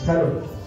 Hare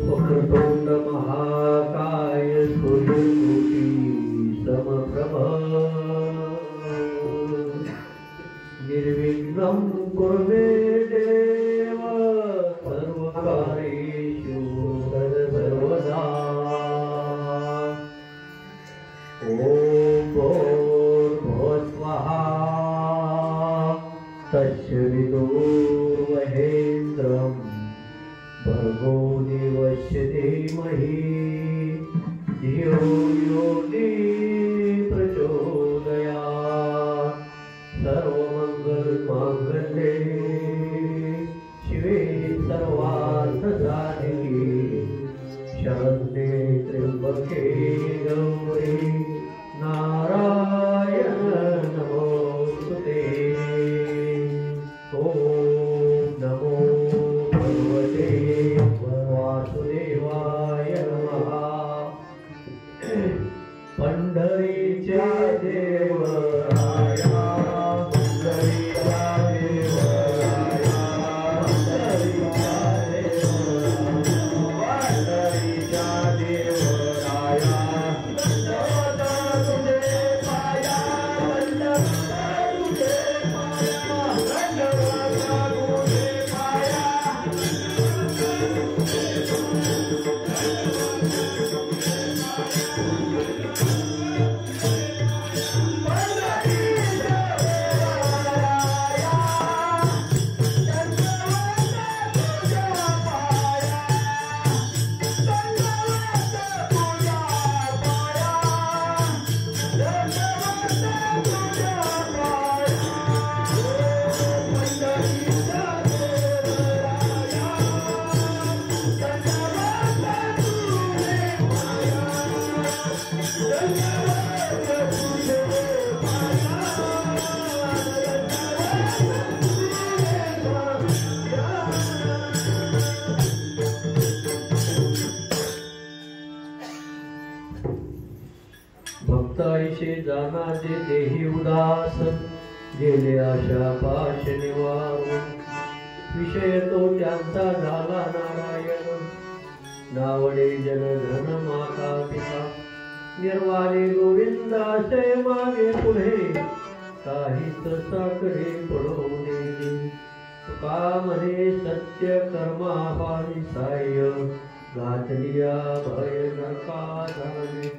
Vakratunda महाकाय सूर्यकोटि समप्रभ निर्विघ्नं कुरु देव सर्वकार्येषु सर्वदा। ॐ भूर्भुवस्सुवः तस्य विदुर्वरेण्यं भर्गो देवस्य धीमहि धियो यो न प्रचोदयात्। सर्वमङ्गलमाङ्गल्ये शिवे सर्वार्थसाधिके शरण्ये त्र्यम्बके गौरी नारायण नमोस्तुते। ॐ नमो भगवते वासुदेवाय नमः। वशे जाना जे देही उदास गेले आशा पाश निवारून विषय तो त्यांचा झाला नारायण नावडे जनधन माता पिता निर्वाणे गोविंदाशय मागे पुढे काहीच साकडे पडवणे तुका म्हणे सत्य कर्मा पारिसाय घातलिया भय नका जाणे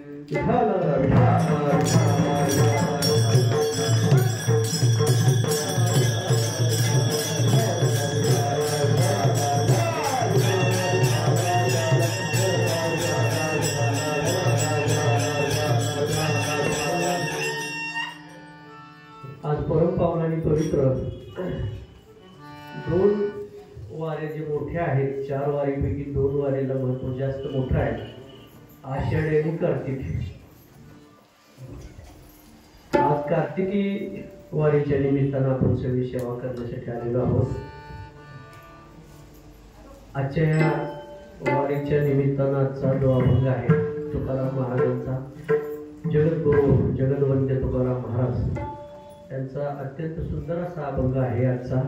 आज परमपावनाने पवित्र दोन वारे जे मोठे आहेत, 4 वारीपैकी 2 वारीला महत्व जास्त मोठं आहे, आषाढी आणि कार्तिकी. आज कार्तिकी वारीच्या निमित्तानं आपण सगळी सेवा करण्यासाठी आलेलो आहोत. आजच्या या वारीच्या निमित्तानं आजचा जो अभंग आहे तुकाराम महाराजांचा, जगद्गुरु जगद्वंद्य तुकाराम महाराज त्यांचा अत्यंत सुंदर असा अभंग आहे आजचा.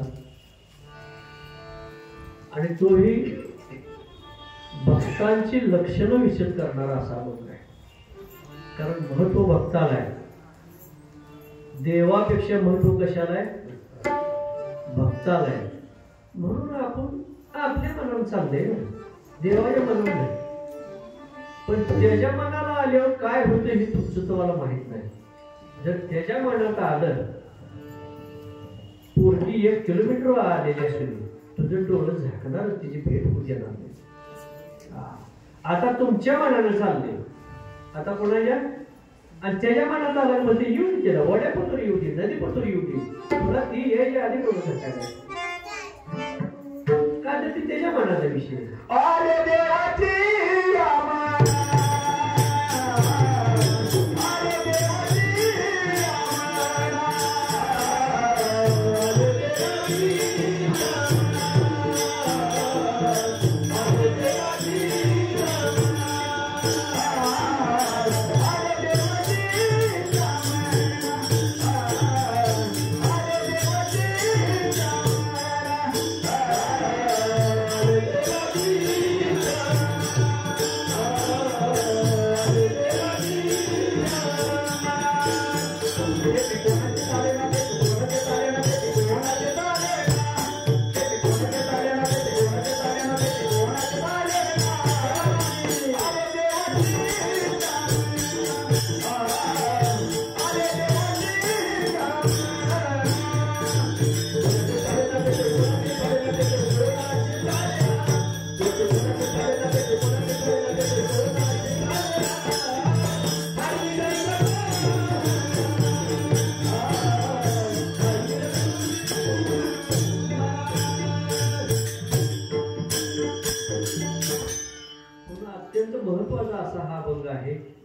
आणि तोही भक्तांची लक्षणं विशद करणारा असा अभंग आहे. कारण महत्व भक्ताला आहे, देवापेक्षा महत्व कशाला आहे? भक्ताला आहे. म्हणून आपण आपल्या मनानं चाललंय ना, देवाच्या मनानं नाही. पण त्याच्या मनाला आल्यावर काय होतं हे तुमचं तुम्हाला माहित नाही. जर त्याच्या मनात आलं, पोरगी 1 किलोमीटर आलेली असेल, तुझं डोळं झाकणार, तिची भेट होत येणार नाही. आता तुमच्या मनानं चालले, आता कोणाच्या? आणि त्याच्या मनात आलं म्हणजे येऊन केलं, वड्यापत्र येऊ दे, नदीपत्र येऊ दे, तुला ती यायच्या आधी डोळं झाकायला. का तर ती त्याच्या मनाचा विषय. अरे देवाची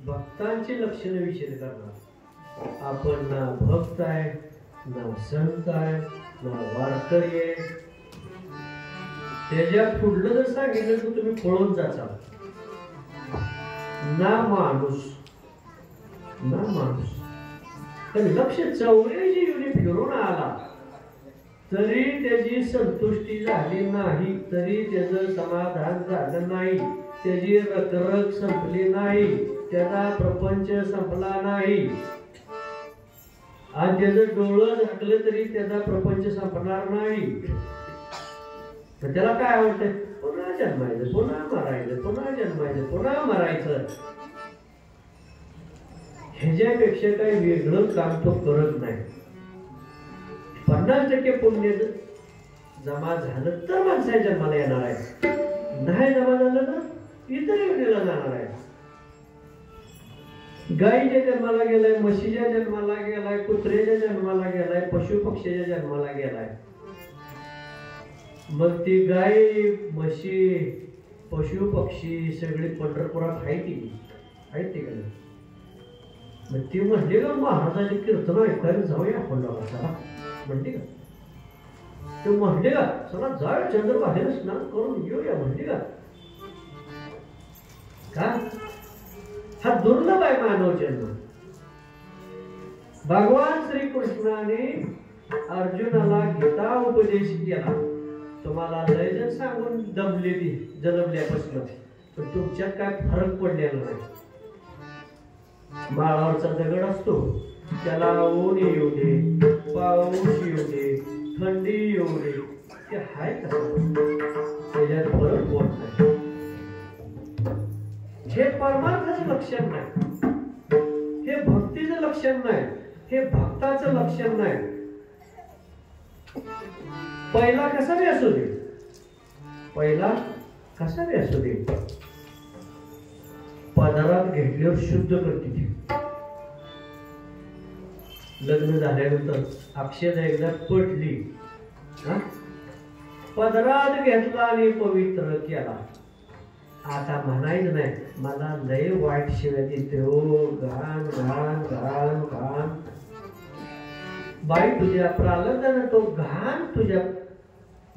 भक्तांची लक्षणं विषय करणार. आपण ना भक्त आहे, ना संत आहे, ना वारकरी आहे. त्याच्या पुढलं जर सांगितलं तर तुम्ही पळून जाचा. ना माणूस, ना माणूस. पण लक्ष 84 युनी फिरून आला तरी त्याची संतुष्टी झाली नाही, तरी त्याचं समाधान झालं नाही, त्याची रखरख संपली नाही, त्याचा प्रपंच संपला नाही. आज त्याचं डोळं झाकलं तरी त्याचा प्रपंच संपणार नाही. तर त्याला काय आवडतंय? पुन्हा जन्मायचं, पुन्हा मरायचं, पुन्हा जन्मायचं, पुन्हा मरायचं. ह्याच्यापेक्षा काही वेगळं काम तो करत नाही. 50% पुण्य जमा झालं तर माणसाच्या जन्माला येणार आहे, नाही जमा झालं तर इतर योनीला जाणार आहे. गायीच्या जन्माला गेलाय, म्हशीच्या जन्माला गेलाय, कुत्र्याच्या जन्माला गेलाय, पशु पक्षीच्या जन्माला गेलाय. मग ती गाय, म्हशी, पशु पक्षी सगळे पंढरपुरात आहेत ते का? मग ती म्हणली का महाराजांची कीर्तन ऐकायला जाऊया आपण लोक, चला म्हणते का? ते म्हणले का चला जाऊया चंद्रभागेला स्नान करून येऊया, म्हणते का? हा दुर्लभ आहे मानव जन्म. भगवान श्रीकृष्णाने अर्जुनाला गीता उपदेश केला. तुम्हाला लय जण सांगून दमले ती जन्मल्यापासून, पण तुमच्यात काय फरक पडलेला नाही. माळावरचा दगड असतो, त्याला ऊन येऊ दे, पाऊस येऊ दे, थंडी येऊ दे, ते हाय कसं त्याच्यात फरक होत नाही. हे परमार्थाचं लक्षण नाही, हे भक्तीचं लक्षण नाही, हे भक्ताचं लक्षण नाही. पहिला कसा बी असू दे, पहिला कसा बी असू दे, पदारात घेतल्यावर शुद्ध करते ती. लग्न झाल्यानंतर अक्षदा एकदा पटली, पदरात घेतला आणि पवित्र केला. आता म्हणायचं नाही मला लय वाईट शिव्या देते हो, घाण घाण घाण घाण. बाई तुझ्या प्रारब्धानं तो घाण तुझ्या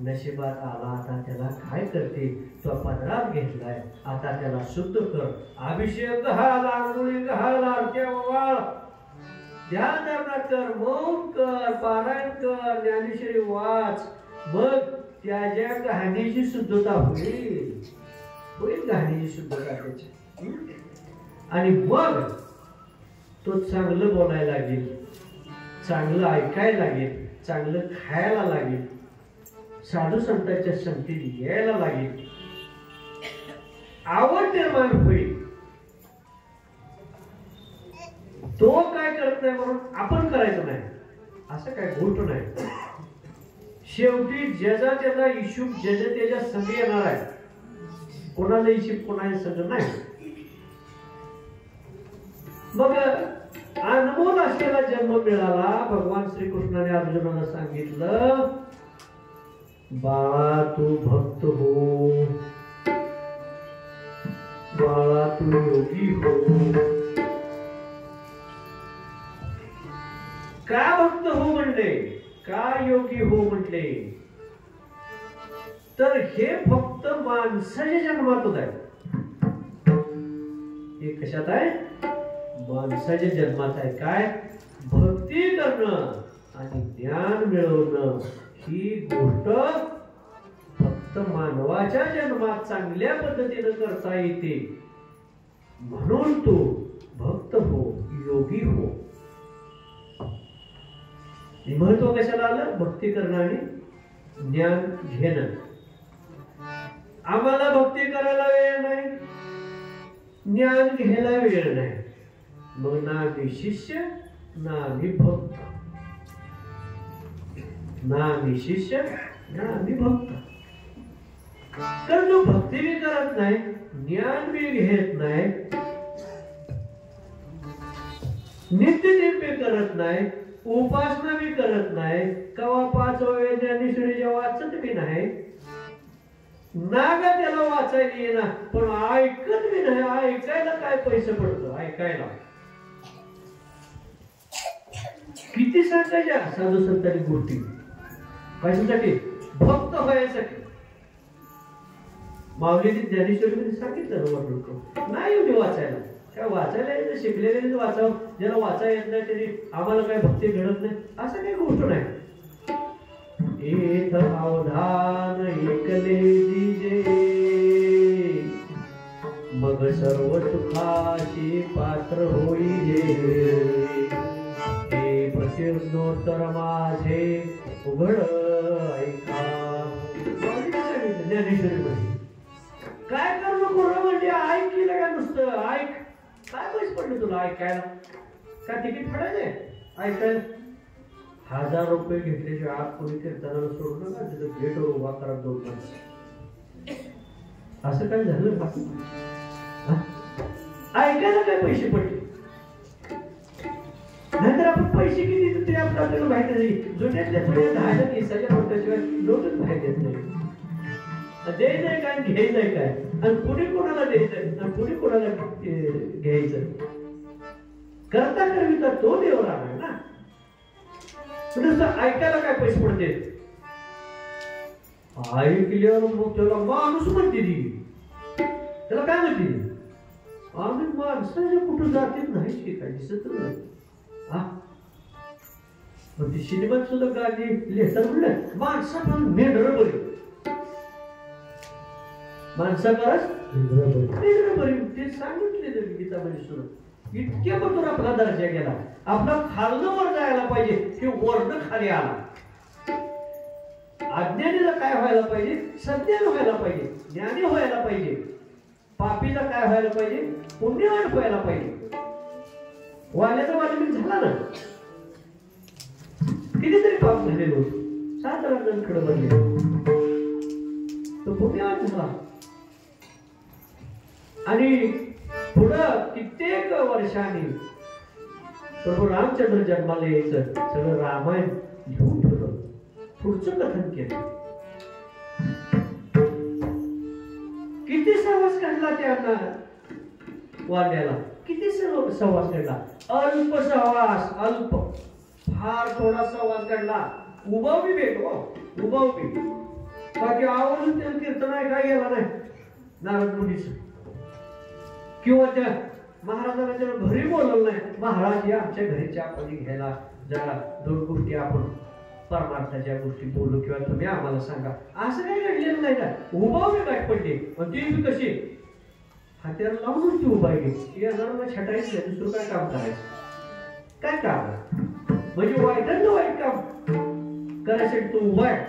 नशिबात आला, आता त्याला काय करते, तो पदरात घेतलाय, आता त्याला शुद्ध कर. अभिषेक घाल, आंघोळी घाल, आरत्या वाळ, ध्यान धारणा कर, मौन कर, पारायण कर, ज्ञानेश्वरी वाच. मग त्याच्या घाणीची शुद्धता होईल, होईल घाणीची शुद्धता त्याची. आणि मग तो चांगलं बोलायला लागेल, चांगलं ऐकायला लागेल, चांगलं खायला लागेल, साधू संतांच्या संगतीत यायला लागेल, आवड निर्माण होईल. तो काय करत नाही म्हणून आपण करायचं नाही असं काय गोष्ट नाही. शेवटी ज्याचा त्याचा हिशोब ज्याच्या त्याच्या संग येणार आहे, कोणाला हिशोब कोणाच्या संग नाही. मग अनमोल असलेला जन्म मिळाला. भगवान श्रीकृष्णाने अर्जुनाला सांगितलं, बाळा तू भक्त हो, बाळा तू योगी हो. का भक्त हो म्हणले, का योगी हो म्हणले, तर हे फक्त माणसाच्या जन्मात होत आहे. हे कशात आहे, माणसाच्या जन्मात आहे. काय, भक्ती करणं आणि ज्ञान मिळवणं ही गोष्ट फक्त मानवाच्या जन्मात चांगल्या पद्धतीने करता येते. म्हणून तू भक्त हो, योगी हो. महत्व कशाला आलं, भक्ती करणं आणि ज्ञान घेणं. आम्हाला भक्ती करायला वेळ नाही, ज्ञान घ्यायला वेळ नाही. मग ना मी शिष्य ना मी भक्त, ना मी शिष्य ना मी भक्त. कारण जो भक्ती बी करत नाही, ज्ञान बी घेत नाही, नित्यनेम बी करत नाही, उपासना बी करत नाही, कवा 5 वेळ ज्ञानेश्वरीच्या वाचत बी नाही, नागा त्याला वाचायला येणार, पण ऐकत बी नाही. ऐकायला काय पैसे पडतो, ऐकायला किती सांगायच्या साधू संतांनी गोष्टी, कशासाठी, भक्त व्हायसाठी. माऊलीने ज्ञानेश्वरी मध्ये सांगितलं वर्णन नाही एवढी वाचायला, काय वाचायला येतं, शिकलेले वाचावं, ज्याला वाचा येत नाही तरी आम्हाला काय भक्ती घडत नाही असं काही गोष्ट नाही. एथ अवधान ऐकले दिजे, मग सर्व सुखाची पात्र होईले. हे प्रसिद्धोत्तर माझे उघड ऐका. ज्ञानेश्वरी मध्ये काय करू नको म्हणजे ऐक केलं का, नुसतं ऐक. काय पैसे पडले तुला ऐकायला, का तिकीट पडायचे ऐकायला. 1000 रुपये घेतल्याशिवाय आत कोणी कीर्तनाला सोडू नका, तिथं गेटवर उभा करा 2 माणसं. असं काय झालं का, ऐकायला काय पैसे पडले. नाहीतर आपण पैसे किती देतो ते आपल्याला माहिती नाही. जुन्यातल्या 10 दिवसाच्या नोटाशिवाय नोटच माहिती येत नाही. द्यायचंय काय घ्यायचंय काय, आणि पुढे कोणाला द्यायचंय आणि पुढे कोणाला घ्यायचं. करता करविता तो देव राहणार ना. ऐकायला काय पैसे पडते, ऐकल्यावर मग त्याला माणूस म्हणते, त्याला काय म्हणते, आम्ही माणसाच्या कुठं जातीत नाही, काय दिसत नाही. मग ती सिनेमात सुद्धा गाणी लिहितात म्हणलं माणसा मेंढर बरी माणसा करस मेंढर बरी ते सांगितलेलं गीतामध्ये सुद्धा. इतक्या मधून आपला दर्जा गेला. आपला खालनं वर जायला पाहिजे की वरनं खाली आला. अज्ञानीला काय व्हायला पाहिजे, सज्ञान व्हायला पाहिजे, ज्ञानी व्हायला पाहिजे. पापीला काय व्हायला पाहिजे, पुण्यवान व्हायला पाहिजे. वाल्याचा वाल्मिक झाला ना, कितीतरी पाप झालेलो 7 जण खडे बनले, तो पुण्यवान झाला. आणि पुढं कित्येक वर्षांनी प्रभू रामचंद्र जन्माला यायचं, सगळं रामायण लिहून ठेवलं, पुढचं कथन केलं. किती सहवास काढला त्यांना वाल्याला, किती सहवास काढला. अल्प सहवास, अल्प, फार थोडा सहवास काढला. उभा उभी भेटो, उभा उभी. बाकी आवडून त्याला कीर्तन ऐकायला गेला नाही नारद मुनीच, किंवा त्या महाराजांना त्याला घरी बोलवलं नाही. महाराज या आमच्या घरी चहा पाणी घ्यायला, जरा 2 गोष्टी आपण परमार्थाच्या गोष्टी बोलू किंवा तुम्ही आम्हाला सांगा, असं काही घडलेलं नाही का. उभा उभी गाठ पडली. पण ती कशी हात्याला लावून ती उभा गेली. येणार छटायचं नाही, दुसरं काय काम करायचं, काय काम म्हणजे वाईटातलं वाईट काम करायसाठी तो उभा आहे.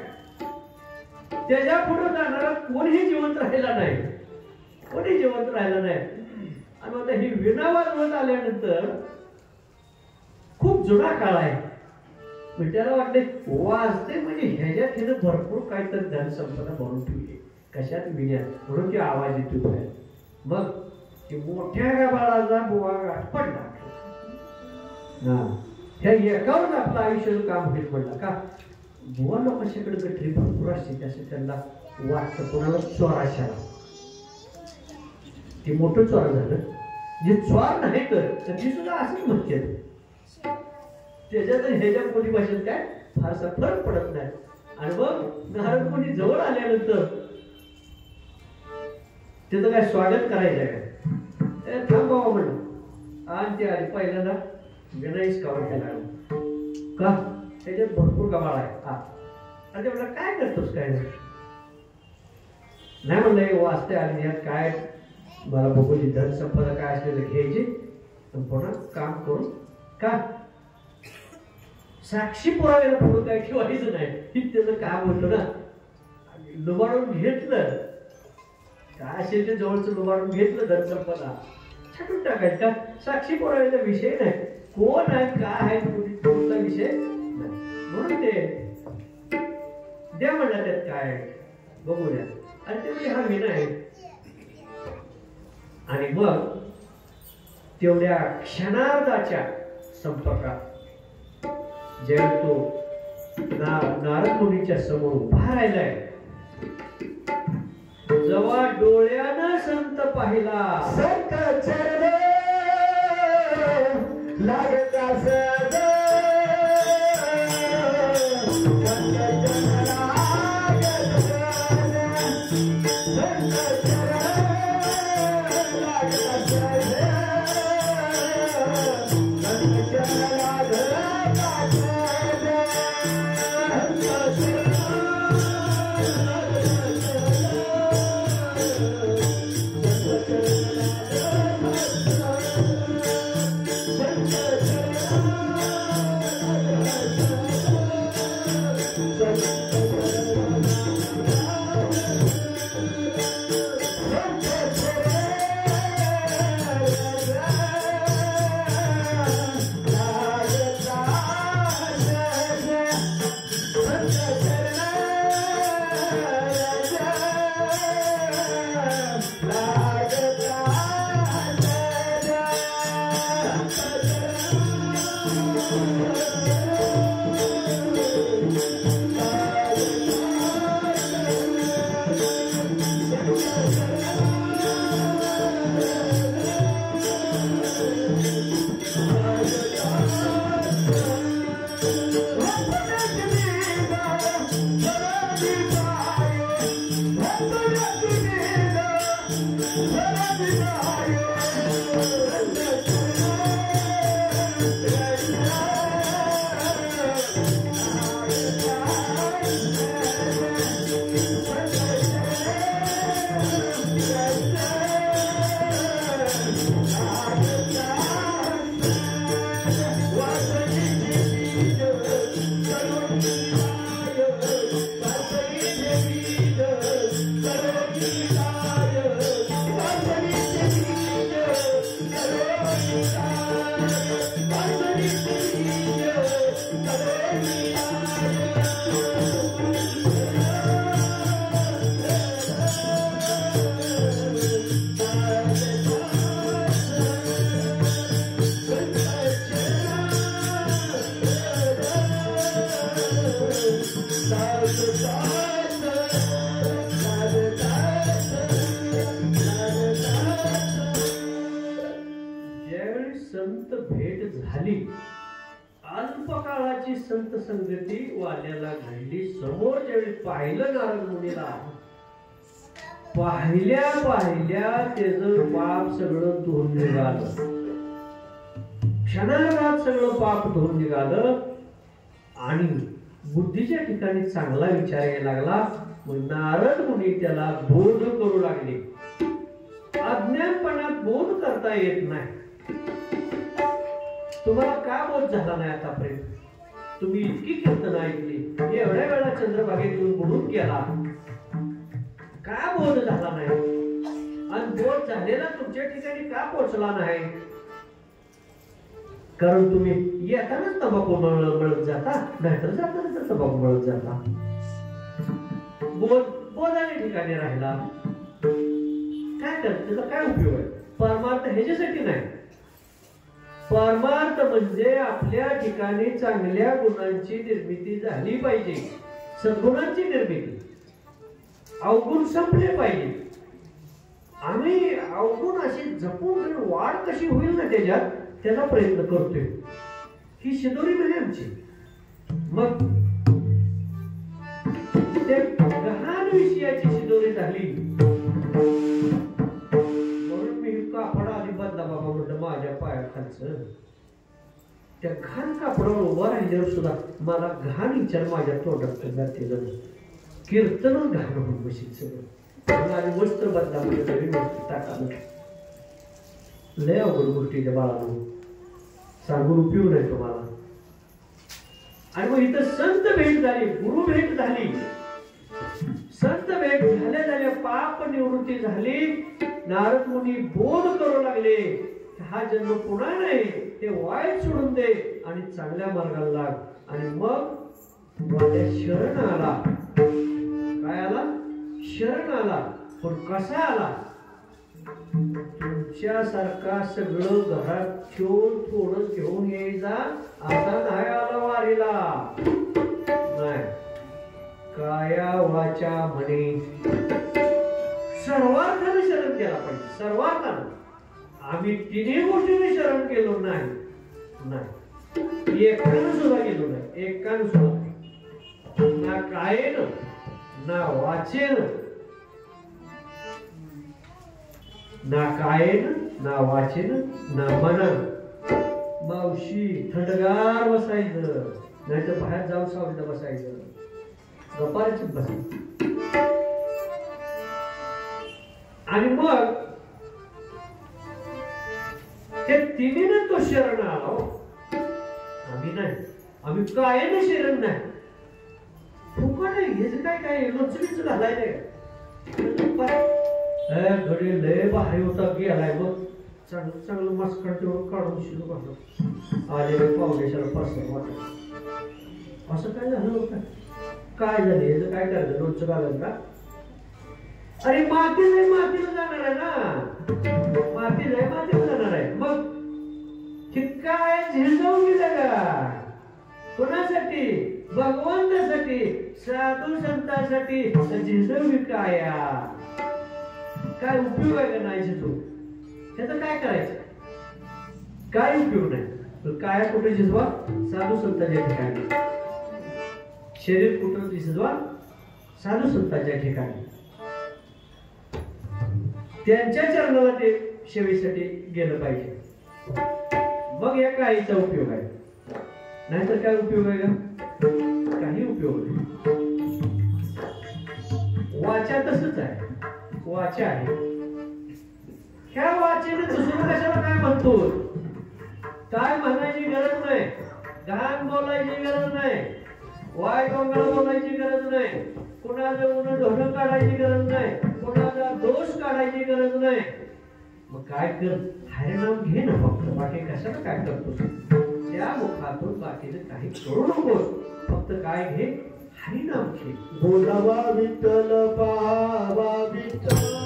त्याच्या पुढे जाणारा कोणीही जिवंत राहिला नाही, कोणी जिवंत राहिला नाही. आणि आता ही विणा वाजवत आल्यानंतर खूप जुना काळ आहे. त्याला वाटले वाजते म्हणजे ह्याच्यात हिनं भरपूर काहीतरी धनसंपदा भरून ठेवली, कशात विण्या, म्हणून ती आवाज येतो बाहेर. मग ती मोठ्या गाभाळाचा बुवा गाठ पडला. ह्या एकावर आपलं आयुष्याचं काम होईल म्हणलं का. बुवा लोकांच्याकडे गठरी भरपूर असते, त्याचं त्यांना वाटतं कोणाला चोराशाला. ते मोठं चोर झालं, जे चोर नाही तर ती सुद्धा असंच म्हणते. त्याच्यात ह्याच्या कोणी भाषेत काय फारसा फरक पडत नाही. आणि मग नारद मुनी जवळ आल्यानंतर त्याचं काय स्वागत करायचं काय, थांबावं म्हणलं. आणि ते आली पहिल्यांदा गणेश कावड केला का, त्याच्यात भरपूर गबाळ आहे. आणि ते म्हणलं काय करतोस, काय नाही म्हणलं वाचते आली यात काय मला बघून धन संपदा काय असलेलं घ्यायची पुन्हा काम करून का साक्षी पुराव्याला पुढं काय ठेवायचं नाही. ही त्याचं काम होतं ना. लुबाडून घेतलं काय असेल ते जवळचं लुबाडून घेतलं धन संपदा छाटून टाकायचं का. साक्षी पुराव्याचा विषय नाही, कोण आहे काय आहे पुढचा विषय नाही. म्हणून ते द्या म्हणलं त्यात काय बघूया. आणि तेवढी हा विना आहे. आणि मग तेवढ्या क्षणार्धाच्या संपर्कात जेव्हा तो नारद मुनीच्या समोर उभा राहिलाय, जेव्हा डोळ्यानं संत पाहिला, संत चरण लागता सद संत भेट झाली. अल्पकाळाची संत संगती वाल्याला घडली. समोर ज्यावेळी पाहिलं नारद मुनीला, पाहिल्या पाहिल्या त्याचं पाप सगळं धुवून निघालं. क्षणार्धात सगळं पाप धुवून निघालं आणि बुद्धीच्या ठिकाणी चांगला विचार यायला लागला. मग नारद मुनी त्याला बोध करू लागले. अज्ञानपणात बोध करता येत नाही. तुम्हाला का बोध झाला नाही आतापर्यंत? तुम्ही इतकी कीर्तन ऐकली, एवढ्या वेळा चंद्रभागेत येऊन बुडून गेला, का बोध झाला नाही? आणि बोध झालेला तुमच्या ठिकाणी का पोहोचला नाही? कारण तुम्ही येतानाच तंबाखू मळत जाता, नाहीतर जाताना तंबाखू मळत जाता. बोधाच्या ठिकाणी राहिला, काय करत? त्याचा काय उपयोग आहे? परमार्थ ह्याच्यासाठी नाही. परमार्थ म्हणजे आपल्या ठिकाणी चांगल्या गुणांची निर्मिती झाली पाहिजे, सद्गुणांची निर्मिती. अवगुण संपले पाहिजे. आम्ही अवगुण अशी जपून वाढ कशी होईल ना त्याच्यात, त्याचा प्रयत्न करतोय. ही शिदोरी नाही आमची. मग ते गहाण विषयाची शिदोरी झाली म्हणून मी कापड आधी बदला बाबा म्हटलं माझ्या पायाखालचं. त्या घाण कापडावर उभा राहिल्यावर सुद्धा मला घाण विचार माझ्या तोंडात जाते. कीर्तन घाण होऊन बशील सगळं. आणि वस्त्र बदला म्हणजे तरी वस्त्र टाकालं. लय अवघड गोष्टीच्या बाळाला सांगून उपयोग नाही तुम्हाला. आणि मग इथं संत भेट झाली, गुरु भेट झाली. संत भेट झाल्या झाल्या पाप निवृत्ती झाली. नारद मुनी बोध करू लागले, हा जन्म पुन्हा नाही, ते वाईट सोडून दे आणि चांगल्या मार्गाला लाग. आणि मग माझ्या शरण आला. काय आला? शरण आला. पण कसा आला? तुमच्यासारखा सगळं घरात ठेवून थोडं घेऊन यायचा असा नाही आला वारीला. नाही, काया वाचा म्हणे सर्वार्थाने शरण केला पाहिजे. सर्वार्थाने. आम्ही तिन्ही गोष्टीने शरण केलो नाही. एकानं सुद्धा गेलो नाही. एकानं सुद्धा ना कायेनं, ना वाचेनं, ना कायेनं, ना वाचेनं, ना मनानं. मावशी थंडगार बसायचं, नाही तर बाहेर जाऊन सावलीला बसायचं, गप्पारचीच बसायचं. आणि मग ते तिन्हीनं तो शरण आला. आम्ही नाही, आम्ही कायेनं शरण नाही. फुकट आहे हेच. काय काय लोचणीच घालायला घडी लय भारी होता गेलाय. मग चांगलं चांगलं मस्कट तेवढं काढून शिरू घालून आले पावडेशाला पास वाटत. असं काय झालं होतं? काय झालं? याचं काय करायचं? लोणचं घालायचं का? अरे माती नाही, मातीला जाणार आहे ना. माती नाही, मातीला जाणार आहे. मग काय झिजवून गेलं का? कोणासाठी? भगवंतासाठी, साधू संतांसाठी झिजवली. काय उपयोग आहे का नाही झिजवू? त्याचं काय करायचं? काय उपयोग नाही. काय कुठे झिजवा? साधू संतांच्या ठिकाणी. शरीर कुठं झिजवा? साधू संतांच्या ठिकाणी. त्यांच्या चरणाला ते सेवेसाठी गेलं पाहिजे. मग या काहीचा उपयोग आहे. नाहीतर काय उपयोग आहे का? काही उपयोग नाही. वाचा तसंच आहे. वाचा आहे. ह्या वाचेने दुसरं कशाला काय म्हणतो? काय म्हणायची गरज नाही. घाण बोलायची गरज नाही. वाय गोंगाळ बोलायची गरज नाही. कोणाचं उन्हा ढोणं काढायची गरज नाही. कोणाचा दोष काढायची गरज नाही. मग काय कर? हरिनाम घे ना फक्त. बाकी कशाला काय करतोस? त्या मुखातून बाकीचं काही करू नकोस. फक्त काय घे? हरिनाम घे. बोलावा विठ्ठल, पाहावा विठ्ठल.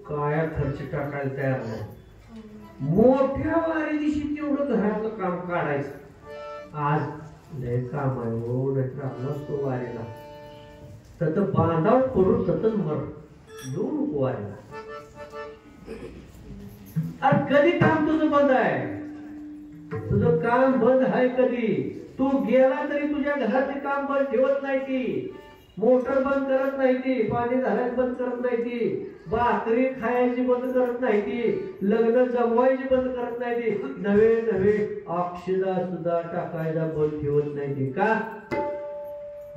काय खर्च टाकायला तयार नाही. मोठ्या वारी दिवशी तेवढं घरातलं काम काढायचं. आज लय काम आहे हो, नाहीतर आलाच तो वारीला तत बांधावर पडून ततच मर येऊ नको वारीला. आज कधी काम तुझं बंद आहे? तुझं काम बंद आहे कधी? तू गेला तरी तुझ्या घरातले काम बंद ठेवत नाही ती. मोटर बंद करत नाही ती, पाणी घालायचं बंद करत नाही ती, भाकरी खायची बंद करत नाही ती, लग्न जमवायची बंद करत नाही ती, नवे नवे अक्षदा सुद्धा टाकायला बंद ठेवत नाही ती. का?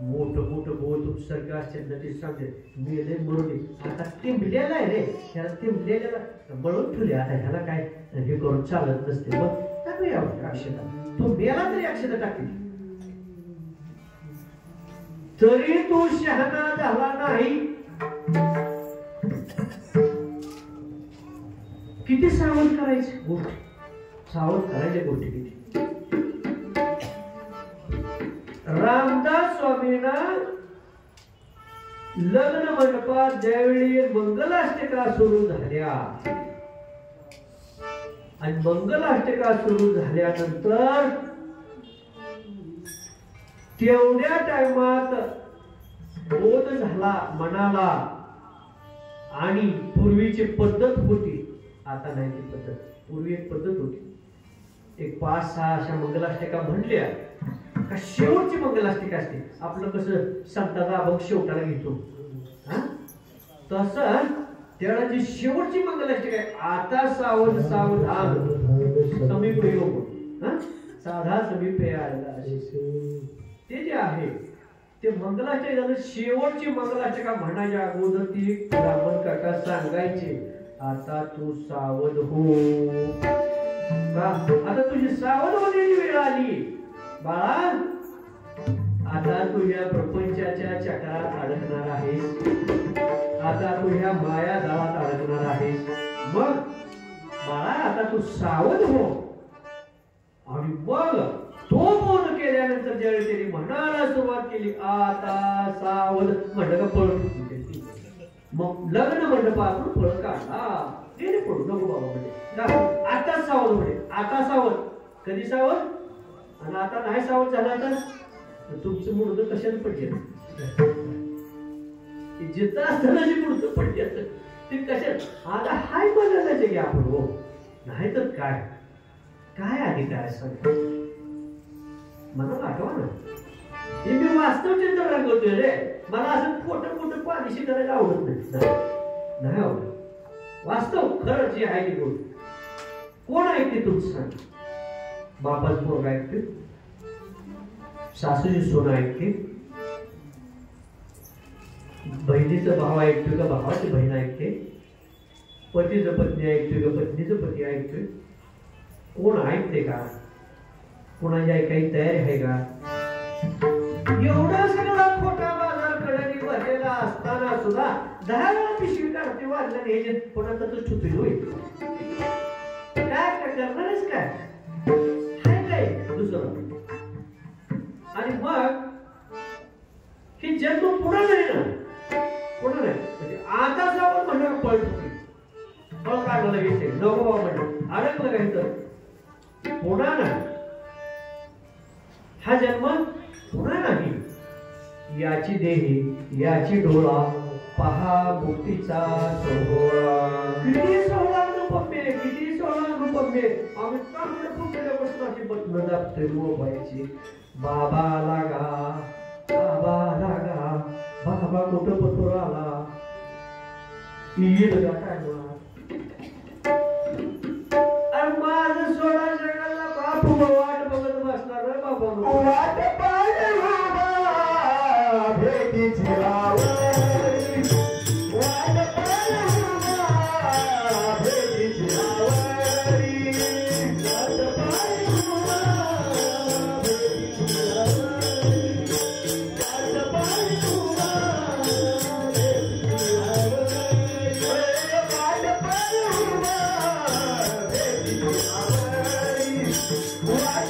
मोठं मोठं बोल तुमच्यासारखं असते ना ते सांगते मेले मरून आता टिंबलेला आहे रे, ह्याला टिंबलेल्याला बळून ठेवले. आता ह्याला काय हे करून चालत नसते. मग टाकूया अक्षदा. तो मेला तरी अक्षदा टाकली तरी तू शहाणा झाला नाही. किती सावध करायचे गोष्टी, सावध करायच्या गोष्टी किती. रामदास स्वामींना लग्न मंडपात ज्यावेळी मंगलाष्टका सुरू झाल्या आणि मंगलाष्टका सुरू झाल्यानंतर तेवढ्या टाइमात बोध झाला मनाला. आणि पूर्वीची पद्धत होती, आता नाही ती पद्धत. पूर्वी एक पद्धत होती, एक 5-6 अशा मंगलाष्टका म्हटल्या का शेवटची मंगलाष्टका असते. आपलं कसं संताचा अभंग शेवटाला घेतो तसं त्यावेळेची शेवटची मंगलाष्टका आहे. आता सावध सावधान समीप योग, साधा समीप आला ते जे आहे ते मंगलाष्टका झालं. शेवटची मंगलाष्टका म्हणायच्या अगोदर ती ब्राह्मण काका सांगायचे आता तू सावध हो. आता तुझी सावध होण्याची वेळ आली बाळा. आता तू या प्रपंचाच्या चक्रात अडकणार आहेस. आता तू ह्या माया जाळात अडकणार आहेस. मग बाळा आता तू सावध हो. आणि मग तो बोध केल्यानंतर ज्यावेळी त्यांनी म्हणायला सुरुवात केली आता सावध म्हणलं का पळत. मग लग्न मंडपातून पळत काढला. ते पळू नको बाबा म्हणजे आता सावध म्हणे. आता सावध कधी सावध? आणि आता नाही सावध झाला तर तुमचं मुडद कशाने पडले? जिथं असताना जे मुडद पडले ते कशात? आता हाय बदलायचे की आपण हो, नाही तर काय काय अधिकार सांग मला आठवा ना. हे मी वास्तव चिंतन करतोय रे. मला असं खोटं खोटं पाणीशी करायला आवडत नाही आवडत. वास्तव खरं जे आहे ते गोष्ट. कोण ऐकते तुमचं सांग? बापाच पोरगा ऐकते, सासूची सोनं ऐकते, बहिणीचं भाव ऐकतोय का भावाची बहीण ऐकते, पतीचं पत्नी ऐकतोय का पत्नीचं पती ऐकतोय? कोण ऐकते का? कोणाची ऐकायची तयारी आहे का? एवढा सगळा खोटा बाजार कडाने भरलेला असताना सुद्धा 10 वेळा पिशवी काढते वाढलं नाही कोणाचा तो छुपी होईल. काय करणारच काय हाय काय दुसरं? आणि मग हे जन्म पुन्हा नाही ना, पुन्हा नाही. म्हणजे आता जाऊन म्हणलं पळ फळ काढलं लगेच नको म्हणलं अडकलं काही तर पुन्हा नाही. हा जन्म पुन्हा नाही. याची देही याची डोळा पहा मुक्तीचा सोहळा. किती सोहळा अनुपम्य, किती सोहळा अनुपम्य. आम्ही चांगल्या पुढच्या बसण्याची बटणं दाबतोय मोबाईलची. बाबा लागा बाबा लागा बाबा कुठं पत्र आला येईल का काय माझं सोडा जगाला बापू वाट बघत बसणार रे बाबा. वाट भेटीची आवडी, वाट भेटीची आवडी, वाट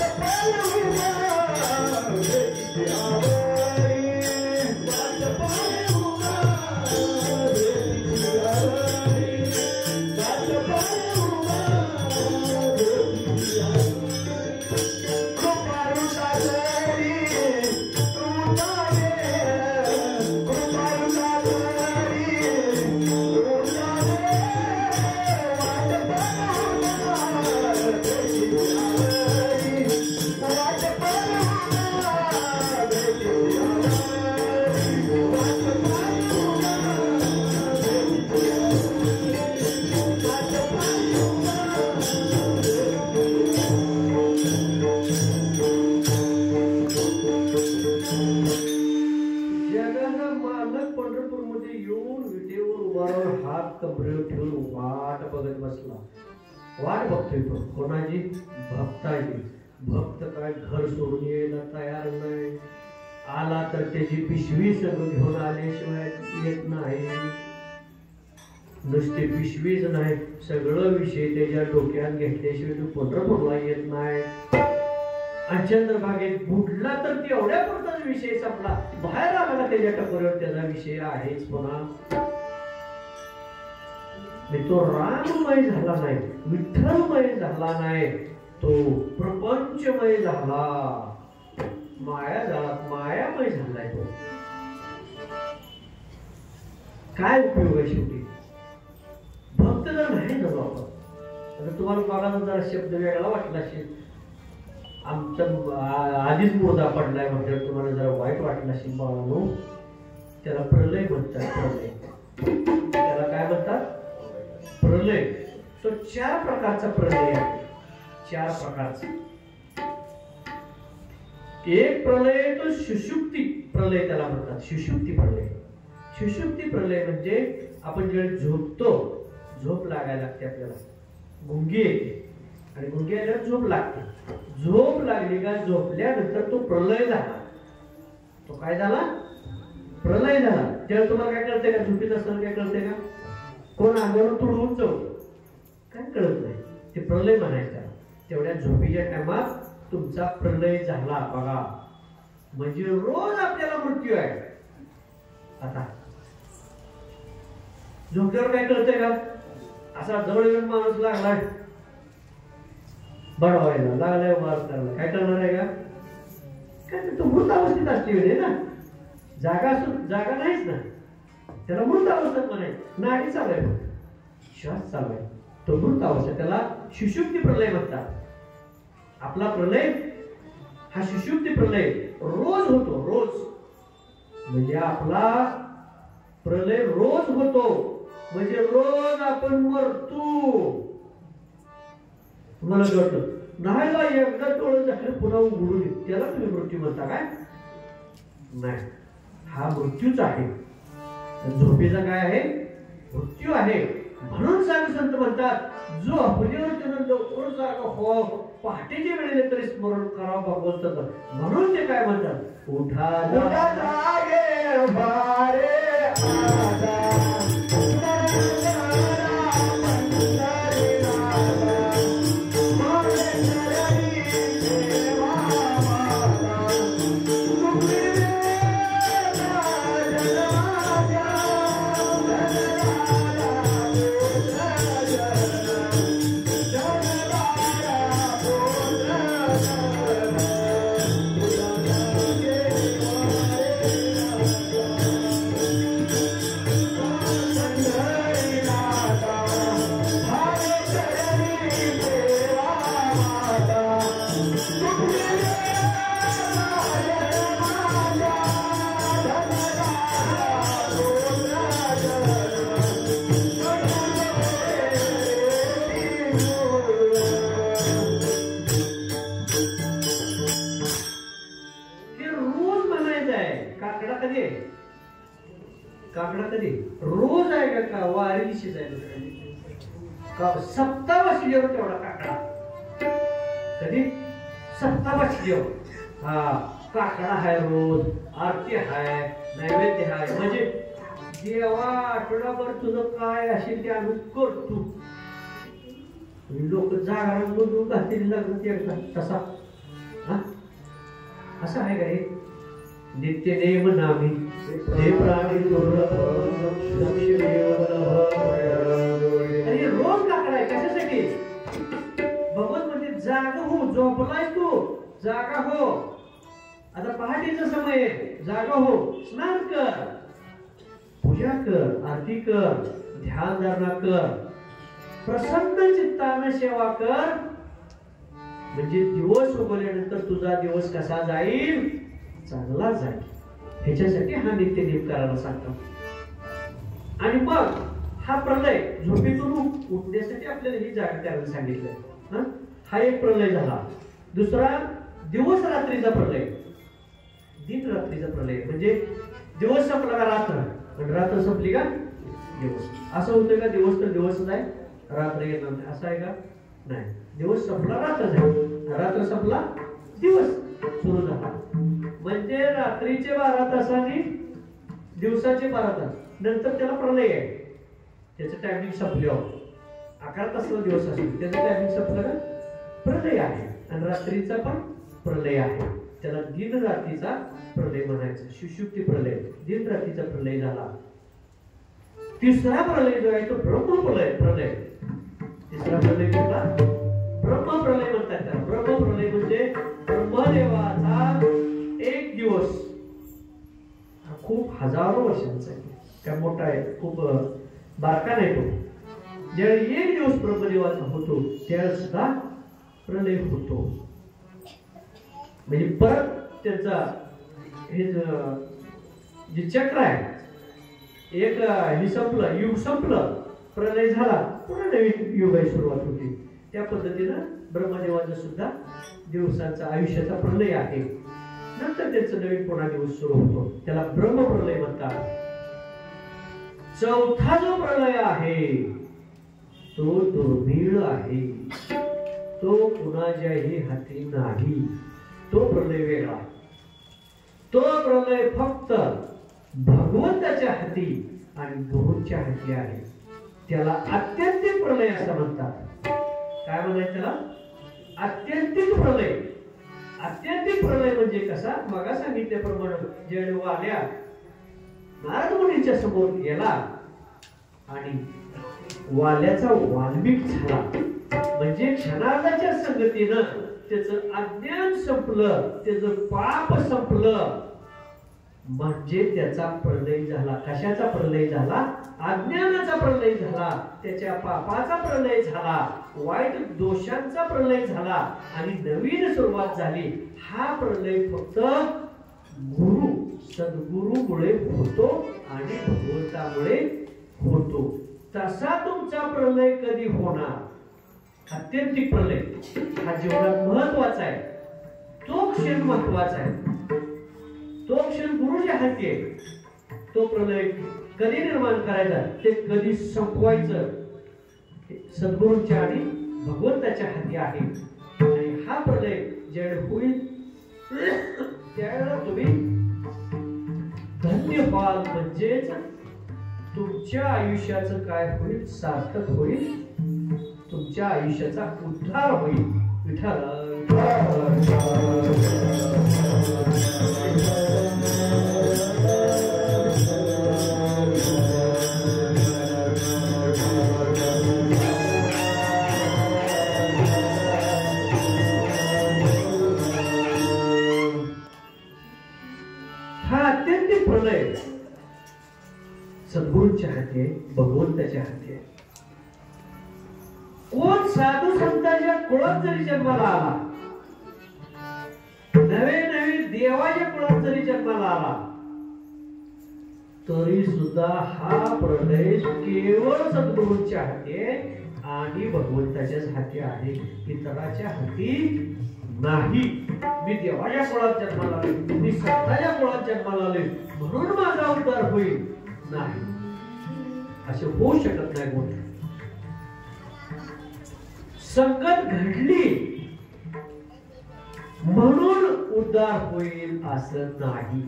वाट बघत बसला. वाट बघतोय तो कोणाची? भक्ताची. भक्त काय घर सोडून यायला तयार नाही. आला तर त्याची पिशवी सगळं घेऊन आल्याशिवाय येत नाही. नुसते पिशवीच नाही, सगळं विषय त्याच्या डोक्यात घेतल्याशिवाय तो पंढरपूरला येत नाही. आणि चंद्रभागेत बुडला तर ते एवढ्या पुरताच विषय संपला. बाहेर आला त्याच्या टकोरीवर त्याचा विषय आहेच. पुन्हा तो राममय झाला नाही, विठ्ठलमय झाला नाही, तो प्रपंचमय झाला, माया झाला, मायामय झालाय तो. काय उपयोग आहे शेवटी? भक्त जर नाही झालो आपण. आता तुम्हाला बघा जरा शब्द वेगळा वाटला असेल. आमचा आधीच मुर्दा पडलाय म्हणजे तुम्हाला जरा वाईट वाटलं असेल. बाळांनो, त्याला प्रलय म्हणतात. प्रलय त्याला काय म्हणतात? प्रलय. तो 4 प्रकारचा प्रलय आहे. 4 प्रकारचा. एक प्रलय तो सुषुप्ती प्रलय त्याला म्हणतात. सुषुप्ती प्रलय. सुषुप्ती प्रलय म्हणजे आपण जेव्हा झोपतो, झोप लागायला लागते आपल्याला, गुंगी येते आणि गुंगी आल्यावर झोप लागते. झोप लागली का झोपल्यानंतर तो प्रलय झाला. तो काय झाला? प्रलय झाला. तेव्हा तुम्हाला काय कळते का? झोपीत असताना काय कळते का? कोण अंगावर तुडवून जाऊ काय कळत नाही. ते प्रलय म्हणायचं. तेवढ्या झोपीच्या टायमात तुमचा प्रलय झाला बघा. म्हणजे रोज आपल्याला मृत्यू आहे. आता झोपल्यावर काय कळतंय का? असा जवळ येऊन माणूस लागलाय, बडवायला लागलाय, वार करायला, काय करणार आहे का? काय तो मृत अवस्थेत असते वेळे ना. जागा नाहीच ना, त्याला मृत अवस्थेत म्हणायचं. नाडी चालू आहे, श्वास चालू आहे, तो मृत अवस्था. त्याला सुषुप्ती प्रलय म्हणतात. आपला प्रलय हा सुषुप्ती प्रलय रोज होतो. रोज म्हणजे आपला प्रलय रोज होतो. म्हणजे रोज आपण मरतो. तुम्हाला कळतं नाही? एकदा टोळं झालं पुन्हा उघडून येत, त्याला तुम्ही मृत्यू म्हणता काय? नाही, हा मृत्यूच आहे. झोपेचा काय आहे? मृत्यू आहे. म्हणून साधू संत म्हणतात जो आपल्यावर त्यानं लवकर जागा हो, पहाटेच्या वेळेला तरी स्मरण करावं भगवंताचं. म्हणून ते काय म्हणतात? उठा जागे भारे रोज आहे का? वारी दिवशीच आहे का? सप्तावाशीवर तेवढा काकडा. कधी? सप्तावाशीवर. हा काकडा हाय, रोज आरती हाय, नैवेद्य हाय. म्हणजे देवा आठवडाभर तुझं काय असेल ते आम्ही करतो. लोक जागा बोलून घातलेली लग्न तसा असं आहे का? हे नित्य देव नामी हे प्राणी रोज काकडा आहे. कशासाठी? भगवत म्हणजे जागा हो. झोपलाय तू, जागा हो. आता पहाटेचा समय आहे, जागा हो. स्नान कर, पूजा कर, आरती कर, ध्यान धारणा कर, प्रसन्न चित्ताने सेवा कर. म्हणजे दिवस उगवल्यानंतर तुझा दिवस कसा जाईल? चांगला जाईल. ह्याच्यासाठी हा नित्य नेम करायला सांगतात. आणि मग हा प्रलय झोपेतून उठण्यासाठी आपल्याला ही जागा करायला सांगितलं. हा एक प्रलय झाला. दुसरा दिवस रात्रीचा प्रलय. दिन रात्रीचा प्रलय म्हणजे दिवस संपला का रात्र, पण रात्र संपली का दिवस. असं होतं का दिवस तर दिवसच आहे, रात्र येणार नाही असं आहे का? नाही. दिवस संपला रात्र झाली, रात्र संपला दिवस सुरू झाला. म्हणजे रात्रीचे 12 तासांनी दिवसाचे 12 तास, नंतर त्याला प्रलय आहे. त्याचं टायमिंग संपल्यावर 11 तासाचा दिवस असेल, त्याचं टायमिंग संपलं का प्रलय आहे. आणि रात्रीचा पण प्रलय आहे. त्याला दिन रात्रीचा प्रलय म्हणायचं. सुषुप्ती प्रलय, दिन रात्रीचा प्रलय झाला. तिसरा प्रलय जो आहे तो ब्रह्मप्रलय. प्रलय तिसरा प्रलय कुठला? ब्रह्मप्रलय म्हणतात त्याला. ब्रह्मप्रलय म्हणजे ब्रह्मदेवाचा एक दिवस खूप हजारो वर्षांचा आहे, काय मोठा आहे, खूप बारका नाही तो. ज्यावेळी एक दिवस ब्रह्मदेवाचा होतो त्यावेळेस सुद्धा प्रलय होतो. म्हणजे परत त्याचा हे जे चक्र आहे, एक हे संपलं, युग संपलं, प्रलय झाला, पुन्हा नवीन युगाची सुरुवात होती. त्या पद्धतीनं ब्रह्मदेवाचा सुद्धा दिवसांचा आयुष्याचा प्रलय आहे. नंतर त्याचं नवीन पुन्हा दिवस सुरू होतो, त्याला ब्रह्मप्रलय म्हणतात. चौथा जो प्रलय आहे तो दुर्मिळ आहे, तो कुणाच्याही हाती नाही. तो प्रलय वेगळा. तो प्रलय फक्त भगवंताच्या हाती आणि गुरूंच्या हाती आहे. त्याला आत्यंतिक प्रलय असं म्हणतात. काय म्हणायचं त्याला? आत्यंतिक प्रलय. आत्यंतिक प्रलय म्हणजे कसा? मग सांगितल्याप्रमाणे ज्यावेळी वाल्या नारद मुनींच्या समोर गेला आणि वाल्याचा वाल्मिक झाला, म्हणजे क्षणार्धाच्या संगतीनं त्याचं अज्ञान संपलं, त्याचं पाप संपलं, म्हणजे त्याचा प्रलय झाला. कशाचा प्रलय झाला? अज्ञानाचा प्रलय झाला, त्याच्या पापाचा प्रलय झाला, वाईट दोषांचा प्रलय झाला आणि नवीन सुरुवात झाली. हा प्रलय फक्त गुरु सद्गुरूमुळे होतो आणि भगवंतामुळे होतो. तसा तुमचा प्रलय कधी होणार? आत्यंतिक प्रलय हा जीवनात महत्वाचा आहे. तो क्षण महत्वाचा आहे. तो क्षण गुरुच्या हाती आहे. तो प्रलय कधी निर्माण करायचा, ते कधी संपवायचं, सद्गुरूंच्या आणि भगवंताच्या हाती आहे. आणि हा प्रलय ज्यावेळी होईल त्यावेळेला तुम्ही धन्य व्हाल, म्हणजेच तुमच्या आयुष्याचं काय होईल? सार्थक होईल, तुमच्या आयुष्याचा उद्धार होईल. विठ्ठल हा अत्यंतिक प्रलय सद्गुरूंच्या हाती आहे, भगवंताच्या हाती आहे. कोण साधू संतांच्या कुळात जरी जन्माला आला, नवे नवे देवाच्या कुळात जरी जन्माला आला, तरी सुद्धा हा प्रलय केवळ सद्गुरूंच्या हाती आहे आणि भगवंताच्याच हाती आहे, इतराच्या हाती नाही. मी देवाच्या कुळात जन्माला आले, मी संतांच्या कुळात जन्माला आले म्हणून माझा उद्धार होईल, नाही, असे होऊ शकत नाही. गोष्ट संगत घडली म्हणून उद्धार होईल असं नाही.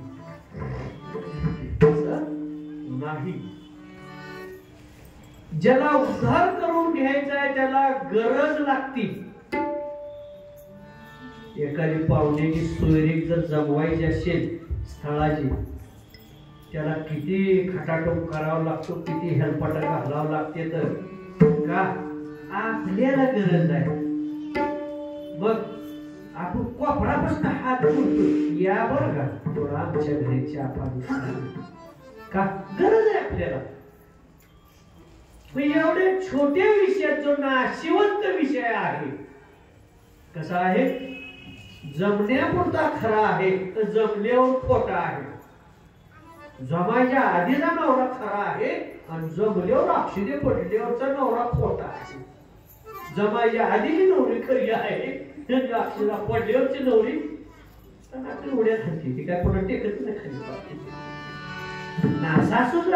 नाही, ज्याला उद्धार करून घ्यायचा आहे त्याला गरज लागती. एखादी पाहुण्याची सोयरीक जर जमवायची असेल स्थळाची, त्याला किती खटाटोप करावा लागतो, किती हेलपाटा घालावं लागते. तर का आपल्याला गरज आहे. मग आपण कोपरापासून हात जोडतो, या बरं का थोडा आमच्या घरी चहा पाणी का गरज आहे आपल्याला. एवढे छोट्या विषयात जो नाशिवंत विषय आहे, कसा आहे? जमण्यापुरता खरा आहे तर जमल्यावर खोटा आहे. जमायच्या आधीचा नवरा खरा आहे आणि जमल्यावर अक्षिदे पडल्यावरचा नवरा खोटा आहे. जमायच्या आधीची नवरी खरी आहे, अक्षिदा पडल्यावरची नवरी उड्या खाती, ती काय पुन्हा टेकत नाही खाली. सासूच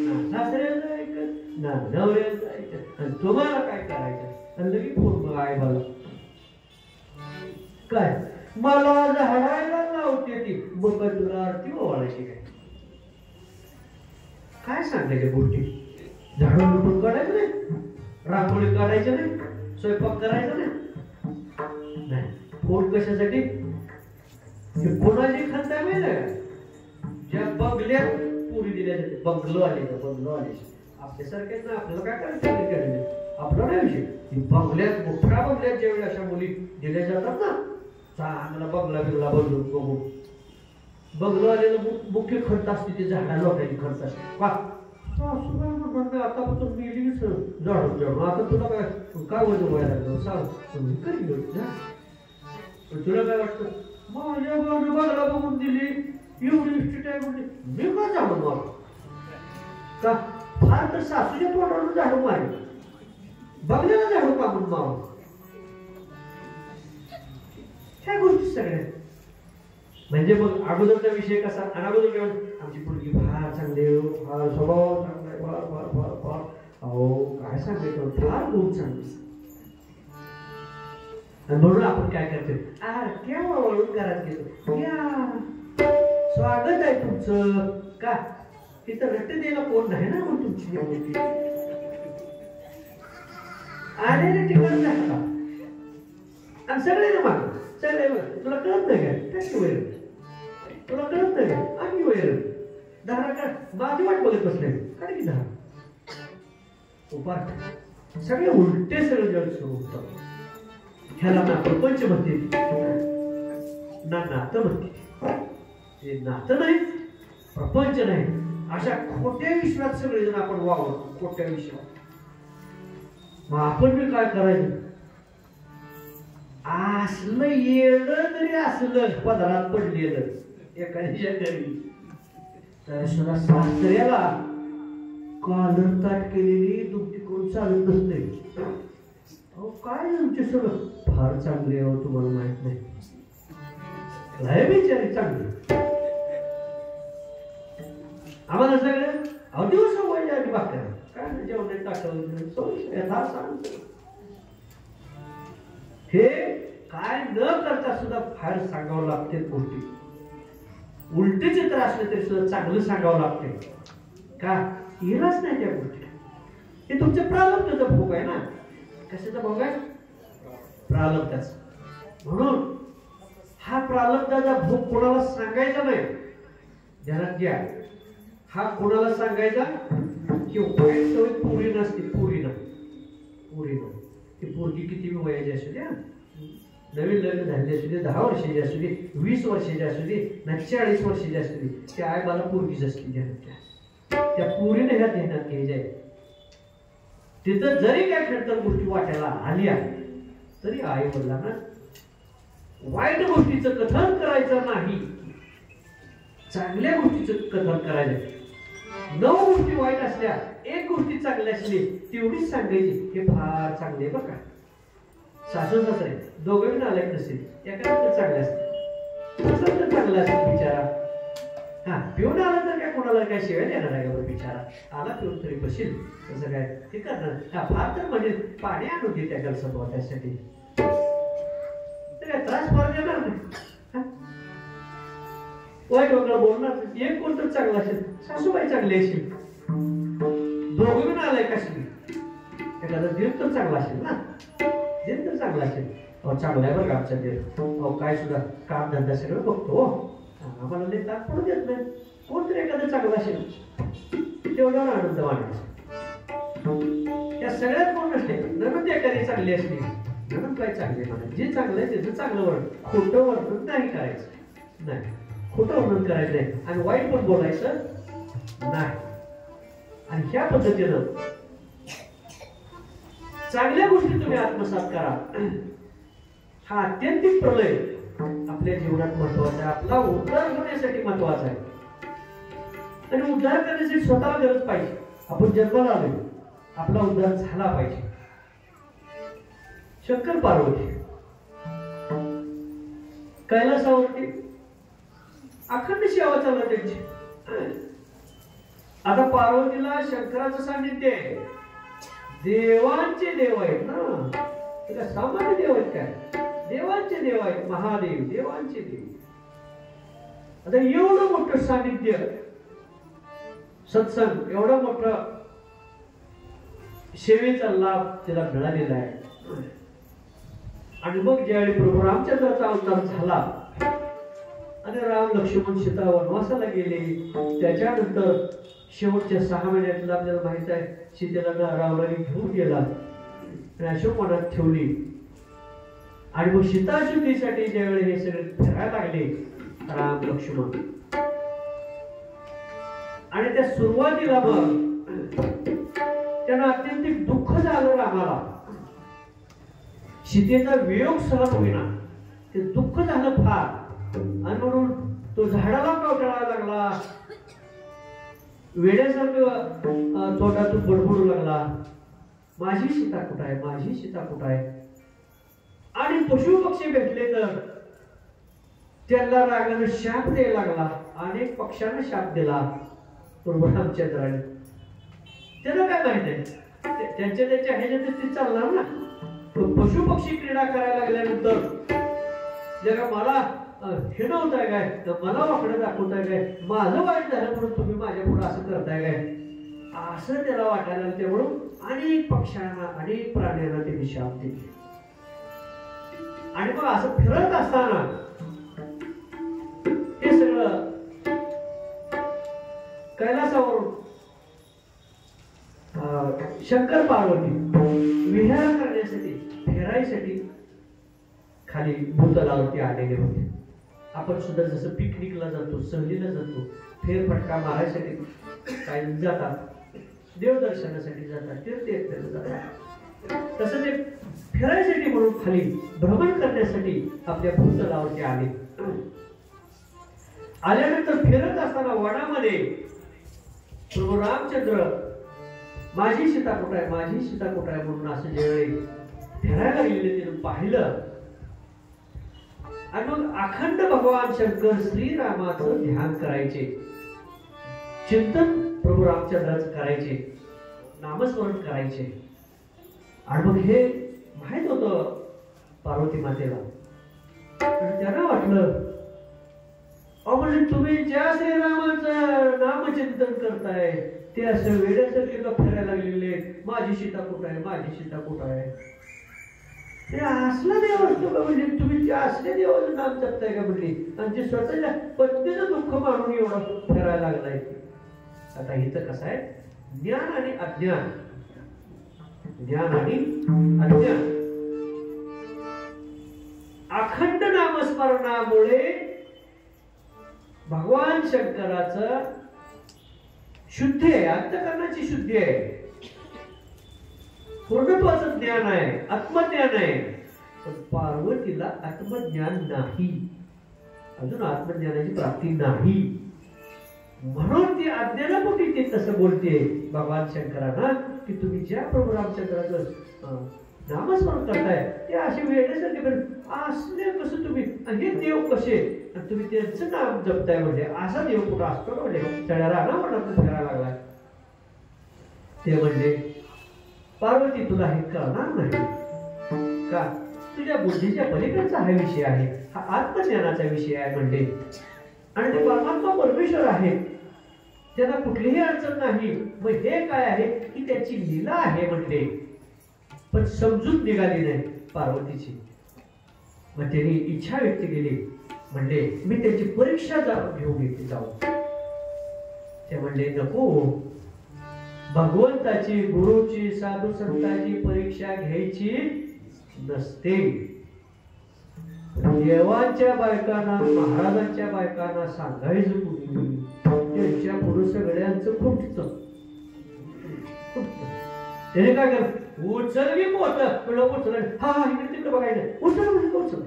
ना सासऱ्याचं ऐकत ना नवऱ्याचं ऐकत. आणि तुम्हाला काय करायचं? आणि लगेच फोन बघा आई बाला काय मला झाडायला लावते ती मग तुला आरती ओवाळायची काय? काय सांगायच्या गोष्टी? झाडून लुटून काढायचं नाही, रांगोळी काढायचं नाही, स्वयंपाक करायचा नाही. फोन कशासाठी? कोणाची खंत माहिती का? ज्या बंगल्यात पुरी दिल्यासाठी बंगलो आले आपल्यासारख्याच ना. आपल्याला काय करायचं? आपला नाही विषय. बंगल्यात मोठ्या बंगल्यात ज्यावेळी अशा मुली दिल्या जातात ना, चांगला बंगला बिगला बनवून बघू. बंगलो आलेलं मुख्य खर्च असते ते झाडा लोटायची खर्च असते. आतापासून मिली झाडून झाडून आता तुला काय वजन व्हायला लागलं सांग करी तुला काय वाटतं? माझ्या बंगला बघून दिली एवढी इष्टी आहे म्हणजे मी का झाडून मारू का? फार तर सासूच्या तोंडावरून झाडू मारेल, बंगल्याला झाडू काढून मारू. ह्या गोष्टी सगळ्या म्हणजे मग अगोदरचा विषय कसा? आणि अगोदर काय आमची मुलगी फार चांगली, फार स्वभाव चांगला आहे, फार फार फार फार अहो काय सांगायचं, फार गुण चांगली. म्हणून आपण काय करतो? केव्हा वळून घरात घेतो, या स्वागत आहे तुमचं का? तिथं रट्टे द्यायला कोण नाही ना. मग तुमची निवडणुकी आलेले ठिकाण झाला आणि सगळे माग सगळे तुला कळत नाही काय? वैर तुला कळत नाही काय? आम्ही वैर धारा का माझी वाट बघत बसले काय की धारा उपार सगळे उलटे सगळे जग सुरू होतात. ह्याला ना प्रपंच म्हणते ना नातं म्हणते. हे नातं नाही, प्रपंच नाही. अशा खोट्या विश्वात सगळेजण आपण वावरतो, खोट्या विश्वात. मग आपण बी काय करायचं? असलं येणं जरी असलं पदरात पडलेलं एखाद्या घरी तर सुद्धा सासऱ्याला कॉलर ताट केलेली दुपटी करून चालत नसते. अहो काय तुमचे सगळं फार चांगले हो, तुम्हाला माहित नाही. लय बिचारी चांगली आम्हाला सगळं अहो दिवस व्हायच्या आधी बाकी काय जेवण टाकलं हे काय न करता सुद्धा बाहेर सांगावं लागते गोष्टी. उलटे चित्र असले तरी सुद्धा चांगलं सांगावं लागते का? येणारच नाही त्या गोष्टी. हे तुमच्या प्रारब्धाचा भोग आहे ना. कशाचा भोग आहे? प्रारब्धाचा. म्हणून हा प्रारब्धाचा भोग कोणाला सांगायचा नाही. ध्यानात घ्या. हा कोणाला सांगायचा की वाईट सवय पुरी नसते. पुरी ती पोरगी किती वयाची असू द्या, नवीन लग्न झालेली असू दे, 10 वर्षाची असू दे, 20 वर्षाची असू दे, 40 वर्षाची असू दे, त्या आई बाला पोरगीच असते. त्या पोरीने ह्या ध्यानात घ्यायच्या. तिथं जरी काय खडतर गोष्टी वाटायला आल्या तरी आई वडिलांना वाईट गोष्टीचं कथन करायचं नाही, चांगल्या गोष्टीचं कथन करायचं. 9 गोष्टी वाईट असल्या, 1 गोष्टी चांगली असली तेवढीच सांगायची. हे फार चांगले बरं का. सासू सासरे दोघे नालायक नसेल, एखादं चांगलं असतं, तर चांगलं असतं बिचारा. हा पिऊन आला तर काय कोणाला काय शिवाय देणार आहे का? बिचारा आला पिऊन तरी बसेल तसं काय ते करणार. हा फार तर म्हणजे पाणी आणून दे त्या गलसं त्यासाठी काय त्रास फार देणार नाही. वाईट वगैरे बोलणार. एक कोण तर चांगला असेल, सासूबाई चांगली असेल, दोघे पण आलाय कशी एखादा देव तर चांगला असेल ना. देव तर चांगला असेल. चांगला आहे बरं का आमचा देव. काय सुद्धा काम धंदा सगळं बघतो. आम्हाला लई ताक पडू देत नाही. कोणतरी एखादं चांगलं असेल तेवढ्यावर आनंद मानायचा. त्या सगळ्यात कोण नसते. नवीन एखादी चांगली असली, नवीन काय चांगले म्हणा, जे चांगलं आहे त्याचं चांगलं वर्णन, खोटं वर्णन नाही करायचं. नाही, खोटं वर्णन करायचं नाही आणि वाईट पण बोलायचं नाही. आणि ह्या पद्धतीनं चांगल्या गोष्टी तुम्ही आत्मसात करा. हा अत्यंतिक प्रलय आपल्या जीवनात महत्वाचा आहे. आपला उद्धार होण्यासाठी महत्वाचा आहे. आणि उद्धार करण्यासाठी स्वतःला गरज पाहिजे. आपण जन्माला आलो, आपला उद्धार झाला पाहिजे. शंकर पार्वती कैलासावरती अखंड सेवा चालू त्यांची. आता पार्वतीला शंकराचं सान्निध्य आहे, देवांचे देव आहेत ना, ते सामान्य देव आहेत काय, देवांचे देव आहेत, महादेव देवांचे देव. आता एवढं मोठं सानिध्य, सत्संग, एवढा मोठा सेवेचा लाभ तिला मिळालेला आहे. आणि मग ज्यावेळी प्रभू रामचंद्राचा अवतार झाला आणि राम लक्ष्मण सीता वनवासाला गेले, त्याच्यानंतर शेवटच्या 6 महिन्यातला आपल्याला माहित आहे, सीतेला रावणाने घेऊन गेला आणि अशोकवनात ठेवली. आणि मग सीताशुद्धीसाठी ज्यावेळी हे सगळे फिरायला लागले राम लक्ष्मण, आणि त्या सुरुवातीला मग त्यांना अत्यंत दुःख झालं रामाला, सीतेचा वियोग सहन होईना, ते दुःख झालं फार. आणि म्हणून तो झाडाला कवटाळायला लागला, वेड्यासारखं तोंडातून बडबडू लागला, माझी सीता कुठं आहे, माझी सीता कुठं आहे. आणि पशु पक्षी भेटले तर त्यांना रागाने शाप द्यायला लागला, अनेक पक्ष्यांना शाप दिला प्रभू रामचंद्राने. त्याला काय माहित आहे, त्यांच्या ह्याच्यात ते चालणार ना. पशु पक्षी क्रीडा करायला लागल्यानंतर जरा मला हे नव्हताय काय, मला वाकडं दाखवताय काय, माझं वाईट झालं म्हणून तुम्ही माझ्या पुढे असं करताय काय, असं त्याला वाटायला. त्यामुळं अनेक पक्ष्यांना अनेक प्राण्यांना त्यांनी शाप दिले. आणि मग असं फिरत असताना हे सगळं कैलासावरून शंकर पार्वती विहार करण्यासाठी, फिरायसाठी खाली भूतलावरती आलेले होते. आपण सुद्धा जसं पिकनिकला जातो, सहलीला जातो, फेरफटका मारायसाठी काही जातात, देवदर्शनासाठी जातात, तीर्थयात्रेला जातात, तसं ते फिरायसाठी म्हणून खाली भ्रमण करण्यासाठी आपल्या भूतलावरती आले. आल्यानंतर फिरत असताना वनामध्ये प्रभू रामचंद्र माझी सीता कुठं आहे, माझी सीता कुठं आहे म्हणून असं ज्यावेळी फिरायला गेले ते पाहिलं. आणि मग अखंड भगवान शंकर श्रीरामाचं ध्यान करायचे, चिंतन प्रभू रामचंद्राचं करायचे, नामस्मरण करायचे. आणि मग हे माहित होतं पार्वती मातेला. आणि त्यांना वाटलं, म्हणजे तुम्ही ज्या श्रीरामाचं नामचिंतन करताय ते असं वेड्यासारखे का फिरायला लागलेले, माझी सीता कुठं आहे, माझी सीता कुठं आहे. ते असला देव असतो का, म्हणजे तुम्ही ते असल्या देवाचं नाम जपताय का म्हणली, आणि ते स्वतःच्या पत्नीचं दुःख मानून एवढा फिरायला लागलाय. आता इथं कसं आहे, ज्ञान आणि अज्ञान, ज्ञान आणि अज्ञान. अखंड नामस्मरणामुळे भगवान शंकराचं शुद्धी आहे, अंतःकरणाची शुद्धी आहे, पूर्णत्वाचं ज्ञान आहे, आत्मज्ञान आहे. पण पार्वतीला आत्मज्ञान नाही, अजून आत्मज्ञानाची प्राप्ती नाही. म्हणून ती अज्ञानापोटी ते तसं बोलते भगवान शंकरांना की तुम्ही ज्या प्रभू रामचंद्राचं नामस्मरण करताय ते असे वेळेसाठी असले कसं तुम्ही, हे देव कसे, आणि तुम्ही त्यांचं नाम जपताय, म्हणजे असा देव कुठं असतो का, म्हणजे सगळ्या रानावनात फिरायला लागलाय. ते म्हणजे पार्वती तुला हे कळणार नाही का, तुझ्या बुद्धीच्या पलीकडचा हा विषय आहे, हा आत्मज्ञानाचा विषय आहे म्हणजे. आणि ते परमात्मा परमेश्वर आहे, त्यांना कुठलीही अडचण नाही. मग हे काय आहे की त्याची लीला आहे म्हणले, पण समजून निघाली नाही पार्वतीची. मग त्यांनी इच्छा व्यक्त केली, म्हणले मी त्याची परीक्षा घेऊन येते जाऊ. ते म्हणले नको, भगवंताची, गुरुची, साधू संतांची परीक्षा घ्यायची नसते. देवांच्या बायकांना, महाराजांच्या बायकांना सांगायचं कुणी, त्यांच्या पुढे सगळ्यांचं खुंटतं. त्याने काय कर, उचल की मोठ उचल, हा इकडे तिकडे बघायचं, उचल म्हणजे उचल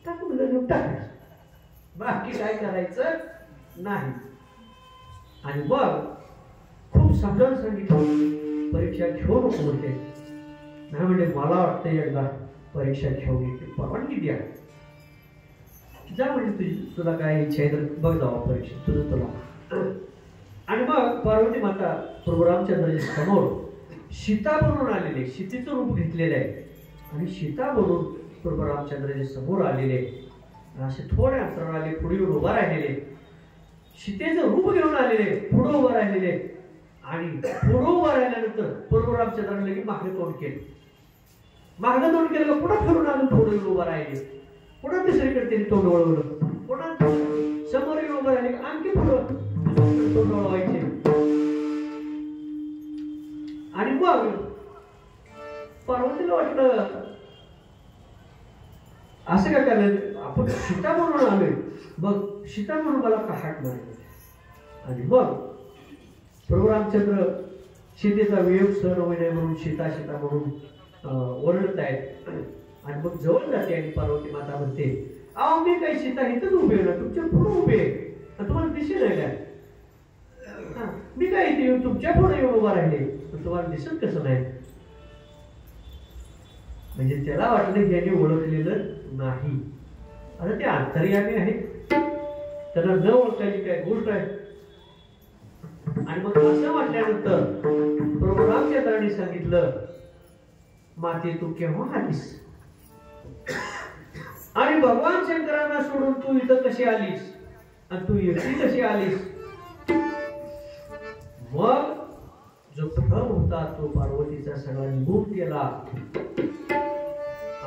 टाकून टाकायचं, बाकी काय करायचं नाही. आणि मग खूप समजावून सांगितलं परीक्षा घेऊ नको म्हणते. नाही म्हणजे मला वाटतं एकदा परीक्षा घेऊन येते, परवानगी द्या, जा म्हणजे तुला काय इच्छा आहे तर बघ जावा परीक्षा तुझं तुला. आणि मग मग पार्वती माता प्रभू रामचंद्राच्या समोर सीता बनून आलेले, सीतेचं रूप घेतलेलं आहे आणि सीता बनून प्रभू रामचंद्राच्या समोर आलेले, असे थोड्या अंतराने पुढे उभा राहिलेले, सीतेचं रूप घेऊन आलेले, पुढे उभा राहिलेले आणि पुढे उभा राहिल्यानंतर प्रभू रामचंद्राने लगेच मागणे तोंड केले. मागणं तोंड केलं, पुन्हा फिरून अजून थोडे उभा राहिले, पुन्हा दुसरीकडे त्यांनी तोंड वळवलं, पुन्हा समोर उभं राहिले, आणखी पुढं तोंड वळवायचे. आणि मग पार्वतीला वाटलं असं काय करायचं, आपण सीता म्हणून आलोय, मग सीता म्हणून मला का हाक मारायचं. आणि मग प्रभू रामचंद्र सीतेचा वियोग सहन होऊ नये म्हणून सीता सीता म्हणून ओरडत आहेत. आणि मग जवळ जाते आणि पार्वती माता म्हणते, अहो मी काही सीता इथंच उभे आहे ना, तुमच्या पुढे उभे आहे, तुम्हाला दिसेल नाही काय, मी काय इथे येऊन तुमच्या पुढे येऊन उभा राहिले, तुम्हाला दिसत कसं नाही. म्हणजे त्याला वाटलं की याने ओळखलेलं नाही. आता ते अंतर्यामी आहे, त्यांना न ओळखायची काय गोष्ट आहे. आणि मग असं म्हटल्यानंतर प्रभू रामचंद्रांनी सांगितलं, माते तू केव्हा आलीस आणि भगवान शंकरांना सोडून तू इथं कशी आलीस आणि तू एकटी कशी आलीस. मग जो भ्रम होता तो पार्वतीचा सगळा निघून गेला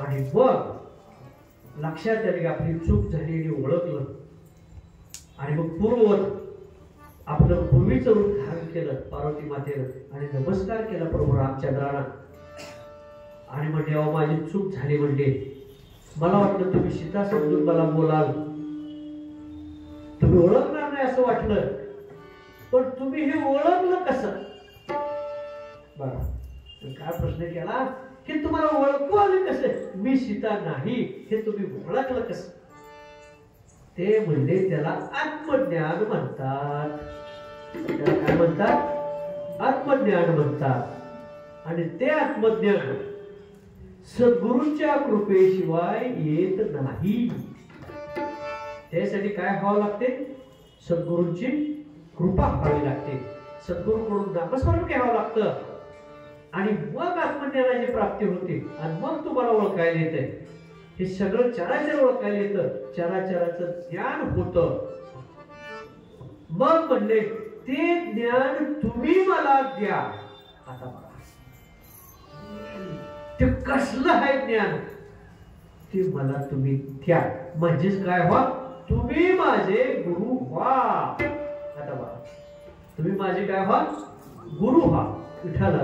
आणि मग लक्षात आले आपली चूक झालेली ओळखलं. आणि मग पूर्ववत आपलं पूर्वीचं रूप धारण केलं पार्वती मातेनं आणि नमस्कार केला प्रभू रामचंद्रांना. आणि म्हणजे अहो माझी चूक झाली, म्हणजे मला वाटलं तुम्ही सीता समजून मला बोलाल, तुम्ही ओळखणार नाही असं वाटलं, पण तुम्ही हे ओळखलं कसं. बघा काय प्रश्न केला की तुम्हाला ओळखू आले कसं, मी सीता नाही हे तुम्ही ओळखलं कसं. ते म्हणजे त्याला आत्मज्ञान म्हणतात. त्याला काय म्हणतात, आत्मज्ञान म्हणतात. आणि ते आत्मज्ञान सद्गुरूंच्या कृपेशिवाय येत नाही. त्यासाठी काय व्हावं लागते, सद्गुरूंची कृपा व्हावी लागते, सद्गुरूकडून नामस्मरण घ्यावं लागतं आणि मग आत्मज्ञानाची प्राप्ती होते. आणि मग तुम्हाला ओळखायला येते, हे सगळं चराचर ओळखायला येतं, चराचराचं ज्ञान होतं. मग म्हणले ते ज्ञान तुम्ही मला द्या. आता बघा ते कसलं आहे ज्ञान, ते मला तुम्ही द्या. म्हणजेच काय व्हा, तुम्ही माझे गुरु व्हा. आता बघा तुम्ही माझे काय व्हा, गुरु व्हा. विठ्ठल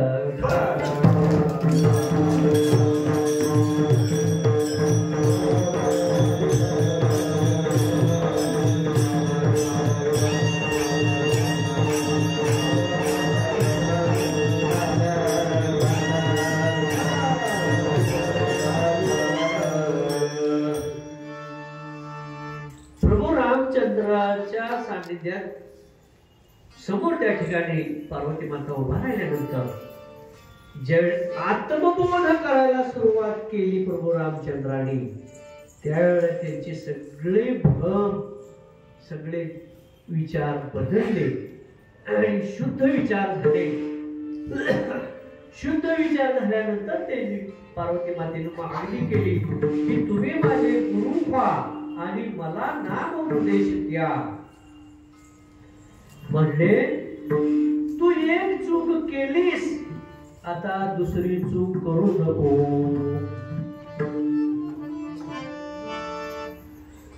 रामचंद्राच्या सानिध्यात समोर त्या ठिकाणी पार्वती माता उभा राहिल्यानंतर ज्यावेळी आत्मबोध करायला सुरुवात केली प्रभू रामचंद्रांनी, त्यावेळेला त्यांचे सगळे भ्रम, सगळे विचार बदलले आणि शुद्ध विचार झाले. शुद्ध विचार झाल्यानंतर त्यांनी पार्वती मातेने मागणी केली की तुम्ही माझे गुरु व्हा आणि मला नाम उपदेश द्या. म्हणले तू एक चूक केलीस, आता दुसरी चूक करू नको.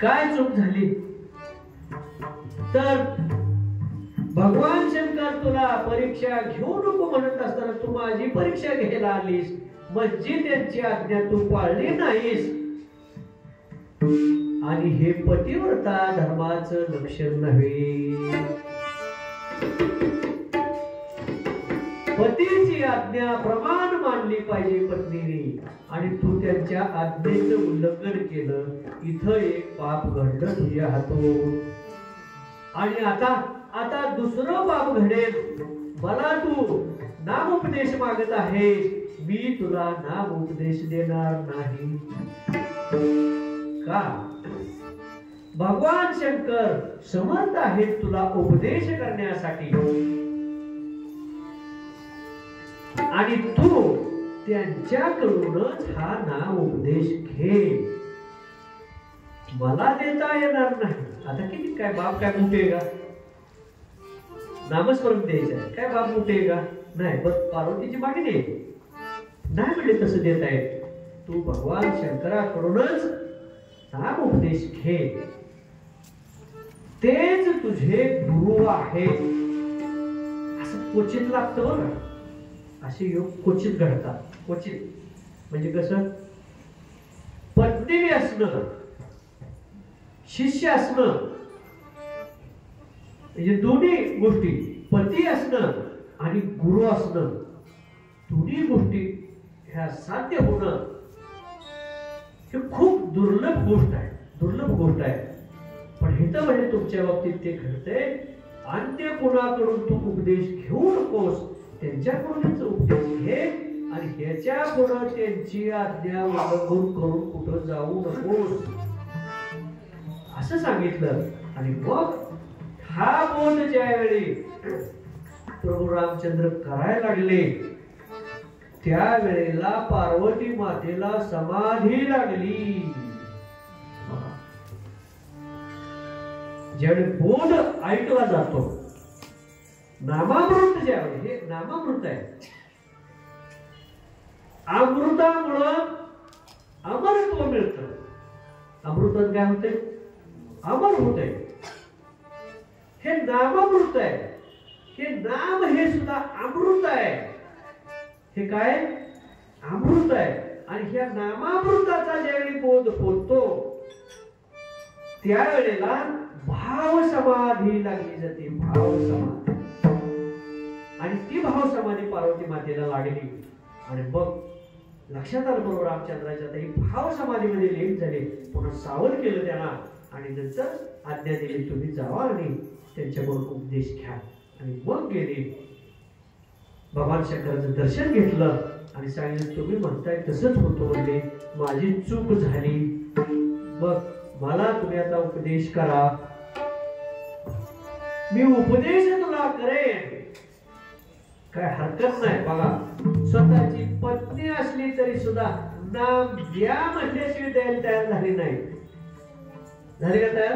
काय चूक झाली तर भगवान शंकर तुला परीक्षा घेऊ नको म्हणत असताना तू माझी परीक्षा घ्यायला आलीस, म्हणजे त्यांची आज्ञा तू पाळली नाहीस. आणि हे पतिव्रता धर्माचं लक्षण नव्हे. पतीची आज्ञा प्रमाण मानली पाहिजे पत्नीने, आणि तू त्यांच्या आज्ञेचं उल्लंघन केलं. इथं एक पाप घडलं तुझ्या हातून, आणि आता दुसरं पाप घडेल. मला तू नाम उपदेश मागत आहे, मी तुला नाम उपदेश देणार नाही. का भगवान शंकर समर्थ आहेत तुला उपदेश करण्यासाठी आणि तू त्यांच्याकडूनच हा नाम उपदेश घे. मला देता येणार नाही. आता किती काय बाप काय मोठे का नामस्मरण द्यायचं आहे काय बाप मोठे का नाही. पण पार्वतीची मागणी नाही म्हणजे तसं देत आहे. तू भगवान शंकराकडूनच नाम उपदेश घे. तेच तुझे गुरु आहेत. असं क्वचित लागतं बघा. असे योग क्वचित घडतात. क्वचित म्हणजे कसं पत्नी असणं शिष्य असणं म्हणजे दोन्ही गोष्टी पती असणं आणि गुरु असणं दोन्ही गोष्टी ह्या साध्य होणं हे खूप दुर्लभ गोष्ट आहे. दुर्लभ गोष्ट आहे. पण हे तर म्हणजे तुमच्या बाबतीत ते घडतंय. अन्य कोणाकडून तू उपदेश घेऊ नकोस. त्यांच्याकडूनच उपदेश घे आणि ह्याच्या पुढे त्यांची आज्ञा उल्लंघन करून कुठं जाऊ नकोस असं सांगितलं. आणि मग हा बोध ज्यावेळी प्रभू रामचंद्र करायला लागले त्यावेळेला पार्वती मातेला समाधी लागली. ज्यावेळी बोध ऐकला जातो नामामृत ज्यावेळी हे नामामृत आहे. अमृतामुळं अमरत्व मिळतं. अमृतात काय होते अमर होते. हे नामामृत आहे. हे नाम हे सुद्धा अमृत आहे. हे काय अमृत आहे. आणि ह्या नामामृताचा ज्यावेळी बोध होतो त्यावेळेला भाव समाधी लागली जाते. भाव समाधी आणि ती भाव समाधी पार्वती मातेला लागली. आणि मग लक्षात आलं बरोबर रामचंद्राच्या ही भाव समाधीमध्ये लीन झाले. पुन्हा सावध केलं त्यांना आणि नंतर आज्ञा दिली तुम्ही जावा आणि त्यांच्याकडून उपदेश घ्या. आणि मग गेले भगवान शंकराचं दर्शन घेतलं आणि सांगितलं तुम्ही म्हणताय तसंच होतो म्हणजे माझी चूक झाली. मग मला तुम्ही आता उपदेश करा. मी उपदेश तुला करेन काय हरकत नाही. बघा स्वतःची पत्नी असली तरी सुद्धा नाम द्या म्हणल्याशिवाय द्यायला तयार झाली नाही. झाले का तयार?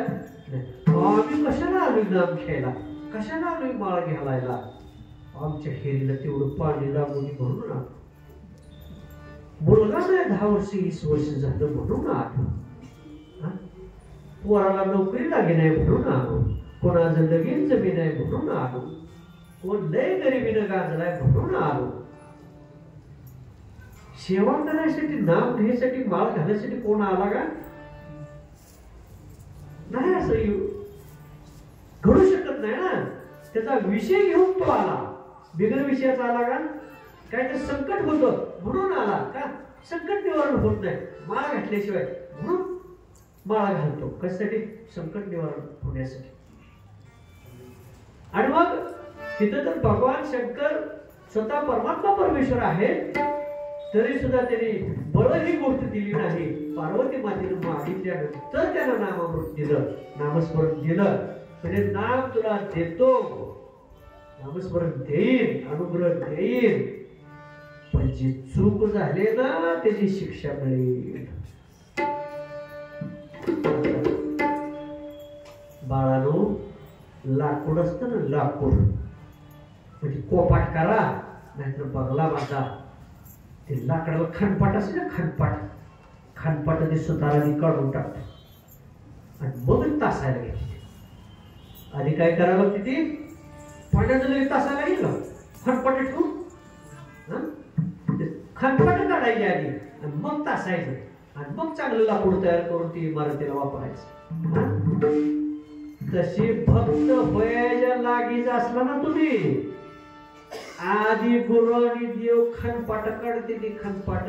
आम्ही कशाला आलोय नाम घ्यायला कशाला आलोय माळ घालायला. आमच्या हेरीला तेवढं पाणी लागून म्हणून आलो. मुलगा नाही 10 वर्ष 20 वर्ष झालं म्हणून आलो. पोराला नोकरी लागे नाही म्हणून आलो. कोणाचं लगीन जमीन आहे म्हणून आलो. कोण लय गरिबीनं गाजलाय म्हणून आलो. सेवा करण्यासाठी नाम घ्यायसाठी माळ घालण्यासाठी कोण आला का नाही. असं घडू शकत नाही ना. त्याचा विषय घेऊन तो आला. बिगर विषयाचा आला का काय तर संकट होतं म्हणून आला का. संकट निवारण होत नाही माळ घातल्याशिवाय म्हणून माळा घालतो. कशासाठी संकट निवारण होण्यासाठी. आणि मग तिथं तर भगवान शंकर स्वतः परमात्मा परमेश्वर आहे तरी सुद्धा त्यांनी बळ ही गोष्ट दिली नाही. पार्वती मातेने मागितल्यानंतर त्यांना नामामृत दिलं नामस्मरण दिलं. म्हणजे नाम तुला देतो नामस्मरण देईन अनुग्रह देईन पण जी चूक झाली ना त्याची शिक्षा मिळेल. बाळानो लाकूड असतं ना लाकूड म्हणजे कोपाट करा नाहीतर बंगला बांधा. ते लाकडाला खणपाट असते ना खणपाट ते सुताराने काढून टाकतो आणि मग तासायला घेतली. आधी काय करावं लागते ती पाण्याचं लगेच तासायला गेलं खणपाट ठेवून खणपाट काढायची आधी आणि मग तासायचं आणि मग चांगलं लाकूड तयार करून ती इमारतीला वापरायचं. तशी भक्त वयाच्या लागीच असला ना तुम्ही आधी गुरु आणि देव खणपाट काढते ती खणपाट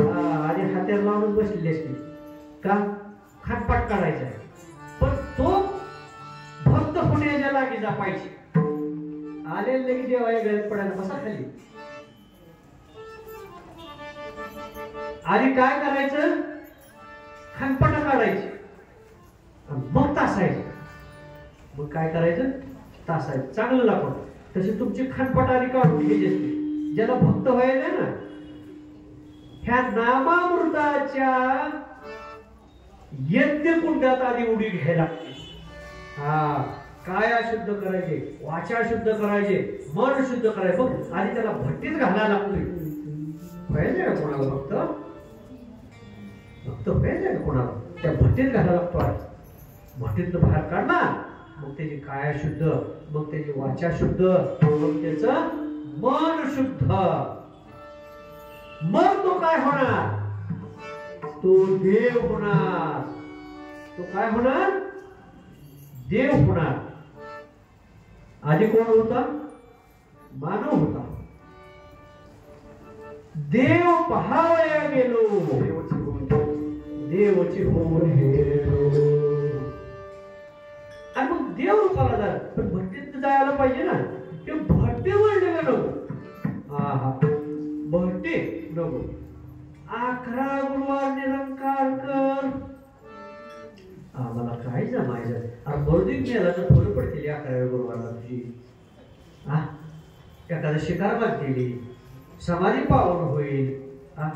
आधी हात्याला लावून बसलेली असते का खणपाट काढायचा. पण तो भक्त होण्याच्या लागी जपायची. आलेलं लगेच देवाच्या गळ्यात पडायला बसा खाली. आधी काय करायचं खणपाट काढायची मग तासायचं. मग काय करायचं? तासायचं चांगलं लाकूड. तशी तुमची खणपटारी काढून घ्यायची. ज्याला भक्त व्हायचं ना, ह्या नामामृताच्या यज्ञ कुंडात आधी उडी घ्यायला लागते. हा, काया शुद्ध करायचे, वाचा शुद्ध करायचे, मन शुद्ध करायचे. बघ आधी त्याला भट्टीत घालायला लागतोय. व्हायचंय का कोणाला भक्त? भक्त व्हायचंय का कोणाला? त्या भट्टीत घालायला लागतो. भट्टीतनं बाहेर काढला, मग त्याची काया शुद्ध, मग त्याची वाचा शुद्ध, मग त्याचं मन शुद्ध. मग तो काय होणार? तो देव होणार. तो काय होणार? देव होणार. आधी कोण होता? मानव होता. देव पहावया गेलो, देवची होऊन गेलो. आणि मग देव रूपाला झाला. पण भट्टीत जायला पाहिजे ना. ते भट्टी म्हणले नको. हा हा, भट्टी नको. 11 गुरुवार निरंकार कर. आम्हाला काय जमायचं? अरे बौद्धिक मेला तर थोडं पडतील 11व्या गुरुवारला तुझी. हा, एखादा शिकार बांधलेली, समाधी पावन होईल. हा,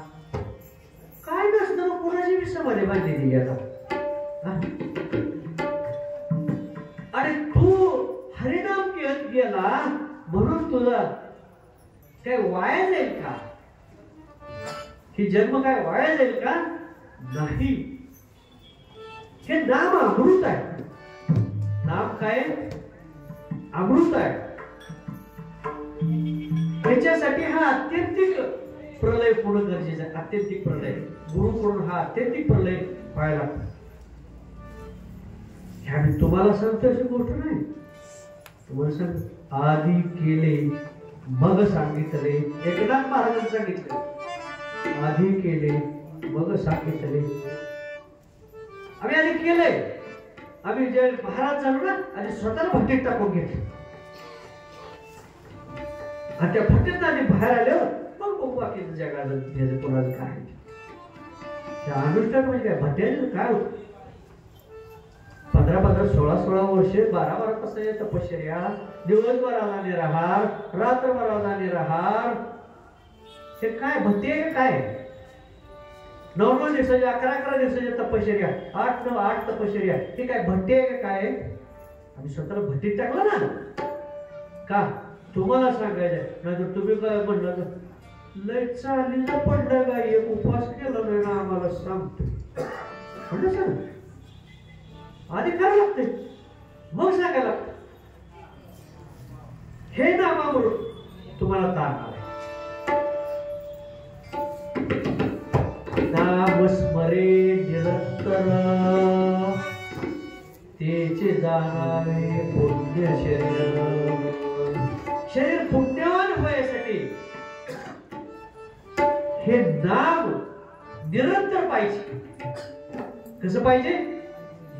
काय नसतं कोणाची बी समाधी बांधलेली आता. अरे तू हरिनाम घेत गेला म्हणून तुला काय वाया जाईल का? ही जन्म काय वाया जाईल का? नाही. हे नाम अमृत आहे. नाम काय? अमृत आहे. त्याच्यासाठी हा आत्यंतिक प्रलय होणं गरजेचं आहे. आत्यंतिक प्रलय गुरुकडून हा आत्यंतिक प्रलय व्हायला. ह्या मी तुम्हाला सांगतो अशी गोष्ट नाही. तुम्हाला सांग आधी केले मग सांगितले. एकनाथ महाराजांनी सांगितले आधी केले मग सांगितले. आम्ही आधी केलंय. आम्ही जे महाराज झालो ना, आधी स्वतःला भट्टीत टाकून घेतलं. आणि त्या भट्टीत आधी बाहेर आल्यावर मग बघू बाकीचं जगाचं कोणाचं काय. त्या अनुष्ठान म्हणजे काय? भट्ट्याचं काय होत? 15-15, 16-16 वर्षे 12-12 तास तपश्चर्या, दिवसभराला निराहार, रात्रभराला निराहार. हे काय भट्टी आहे काय? 9-9 दिवसाच्या, 11-11 दिवसाच्या तपश्चर्या, 8-9-8 तपश्चर्या. हे काय भट्टी आहे का काय? आम्ही स्वतःला भट्टीत टाकलं ना. का? तुम्हाला सांगायचंय. नाहीतर तुम्ही काय म्हणलं तर लय चालीला पडलं का? एक उपवास केला नाही ना आम्हाला सांगतो म्हणलं. सांग आधी करायला लागते मग सांगायला लागतं. हे नामामृत तुम्हाला तारणार आहे. नाम स्मरे निरंतर तेचे जाणारे पुण्य शरीर. शरीर पुण्यवान होण्यासाठी हे नाम निरंतर पाहिजे. कसं पाहिजे?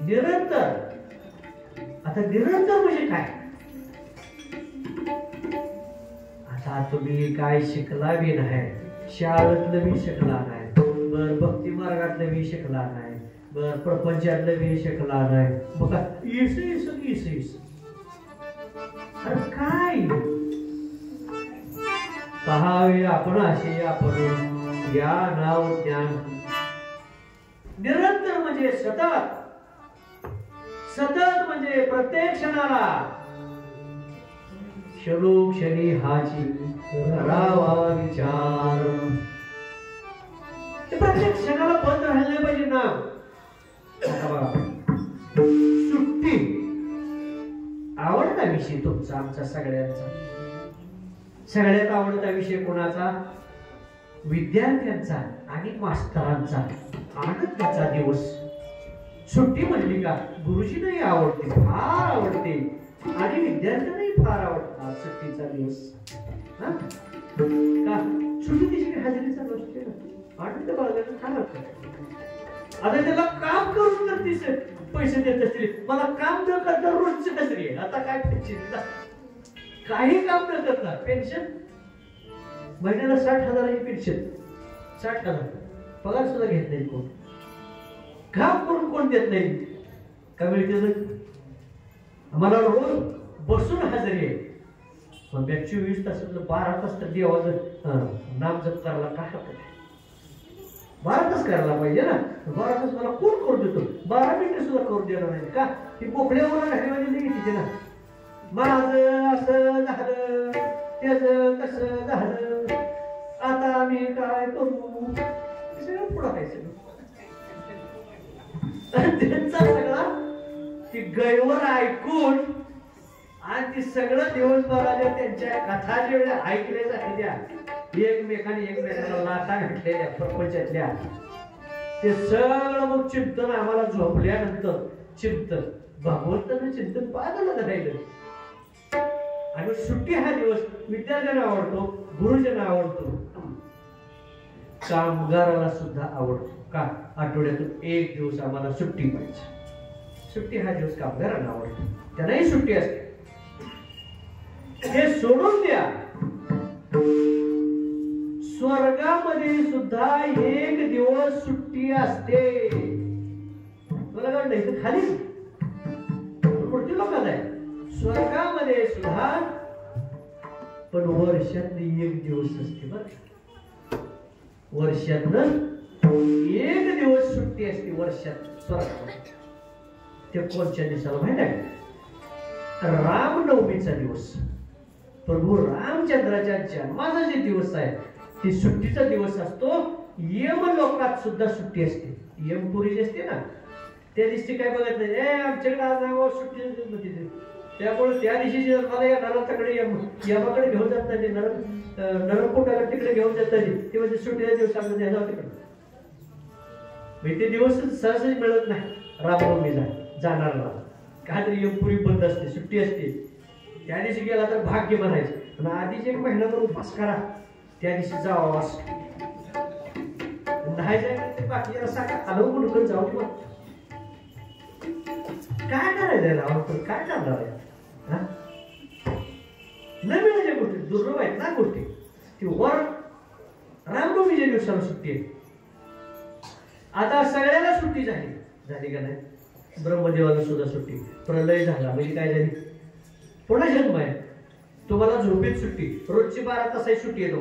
निरंतर. आता निरंतर म्हणजे काय? आता तुम्ही काय शिकला बी नाही, शाळेतलं बी शिकला नाही, बर भक्ती मार्गातलं बी शिकला नाही, बर प्रपंचातलं बी शिकला नाही. मग इस अरे काय पहावे आपण असे आपण या नाव ज्ञान. निरंतर म्हणजे सतत. सतत म्हणजे प्रत्येक क्षणाला क्षणोक्षणी हाची करावा विचार. प्रत्येक क्षणाला बंद राहिलं नाही पाहिजे नाम. सुट्टी आवडता विषय तुमचा आमचा सगळ्यांचा. सगळ्यात आवडता विषय कोणाचा? विद्यार्थ्यांचा आणि मास्तरांचा. आनंदाचा दिवस. सुट्टी म्हणली का गुरुजी नाही आवडते, फार आवडते, आणि विद्यार्थ्यांनाही फार आवडतात सुट्टीचा दिवस. का सुट्टी तिची हजेरीचा गोष्ट आहे ना. आनंद बाळगायचं काय अर्थ? आता त्याला काम करून तर पैसे देत असतील. मला काम न करता रोजची हजेरी आहे. आता काय पेन्शन? काही काम न करता पेन्शन. महिन्याला 60,000ची पेन्शन. 60,000 पगार सुद्धा घेत नाही कोण. काम करून कोण देत नाही. का मिळते? आम्हाला रोज बसून हजेरी आहे, पण 24 तासातलं 12 तास तर देवाचं नाम जप करायला काय हरकत आहे? 12 तास करायला पाहिजे ना. 12 तास मला कोण करू देतो? 12 मिनिटं सुद्धा करू देणार नाही का? ती बोकड्यावर घालवायची तिथे ना, माझं असं झालं, त्याचं तसं झालं, आता मी काय करू? सगळं पुढं काय सगळं त्यांचा सगळा ती गैवर ऐकून आणि ती सगळं दिवसभराच्या त्यांच्या कथा जेवढ्या ऐकल्या जायच्या, एकमेकांना लाटा घातलेल्या प्रपंचातल्या, ते सगळं मग चिंतन आम्हाला झोपल्यानंतर चिंतन भगवंताचं चिंतन पाहायला राहिलं. आणि सुट्टी हा दिवस विद्यार्थ्यांना आवडतो, गुरुजनांना आवडतो, कामगाराला सुद्धा आवडतो. का? आठवड्यातून एक दिवस आम्हाला सुट्टी पाहिजे. सुट्टी हा दिवस कामगारांना आवडतो, त्यांनाही सुट्टी असते. हे सोडून द्या, स्वर्गामध्ये सुद्धा एक दिवस सुट्टी असते. मला कळलं इथं खाली पुढची लोकांना आहे स्वर्गामध्ये सुद्धा, पण वर्षातली एक दिवस असते. बरं, वर्षातनं एक दिवस सुट्टी असते वर्षात स्वर्गामध्ये. ते कोणत्या दिवसाला माहिती आहे? रामनवमीचा दिवस, प्रभू रामचंद्राच्या जन्माचा जे दिवस आहे ती सुट्टीचा दिवस असतो. यम लोकात सुद्धा सुट्टी असते. यमपुरी जी असते ना, त्या दिवशी काय बघत नाही, आमच्याकडे आज सुट्टी. त्यामुळे त्या दिवशी मला या नराकडे यमाकडे घेऊन जात नाही, नरपोटाला तिकडे घेऊन जात नाही. ते म्हणजे सुट्टीचा दिवस आपलं द्यायला तिकडे, ते दिवस सहजच मिळत नाही. रामनवमीला जाणारला काहीतरी यमपुरी बंद असते, सुट्टी असते. त्या दिवशी गेला तर भाग्य म्हणायचं. पण आधीच एक महिनाभर उपास करा, त्या दिवशी जावा नाही जायचं. बाकी सांगा आलो म्हणून जाऊ मग काय करायचं राव, काय करणार आहे? नाही मिळाल्या गोष्टी दुर्लभ आहेत ना गोष्टी. ती वर रामनवमीच्या दिवसाला सुट्टी आहे. आता सगळ्याला सुट्टी झाली का नाही? ब्रह्मदेवाला सुद्धा सुट्टी. प्रलय झाला म्हणजे काय झाली? पुन्हा जन्म आहे. तुम्हाला झोपेत सुट्टी, रोजची 12 तासाची सुट्टी आहे.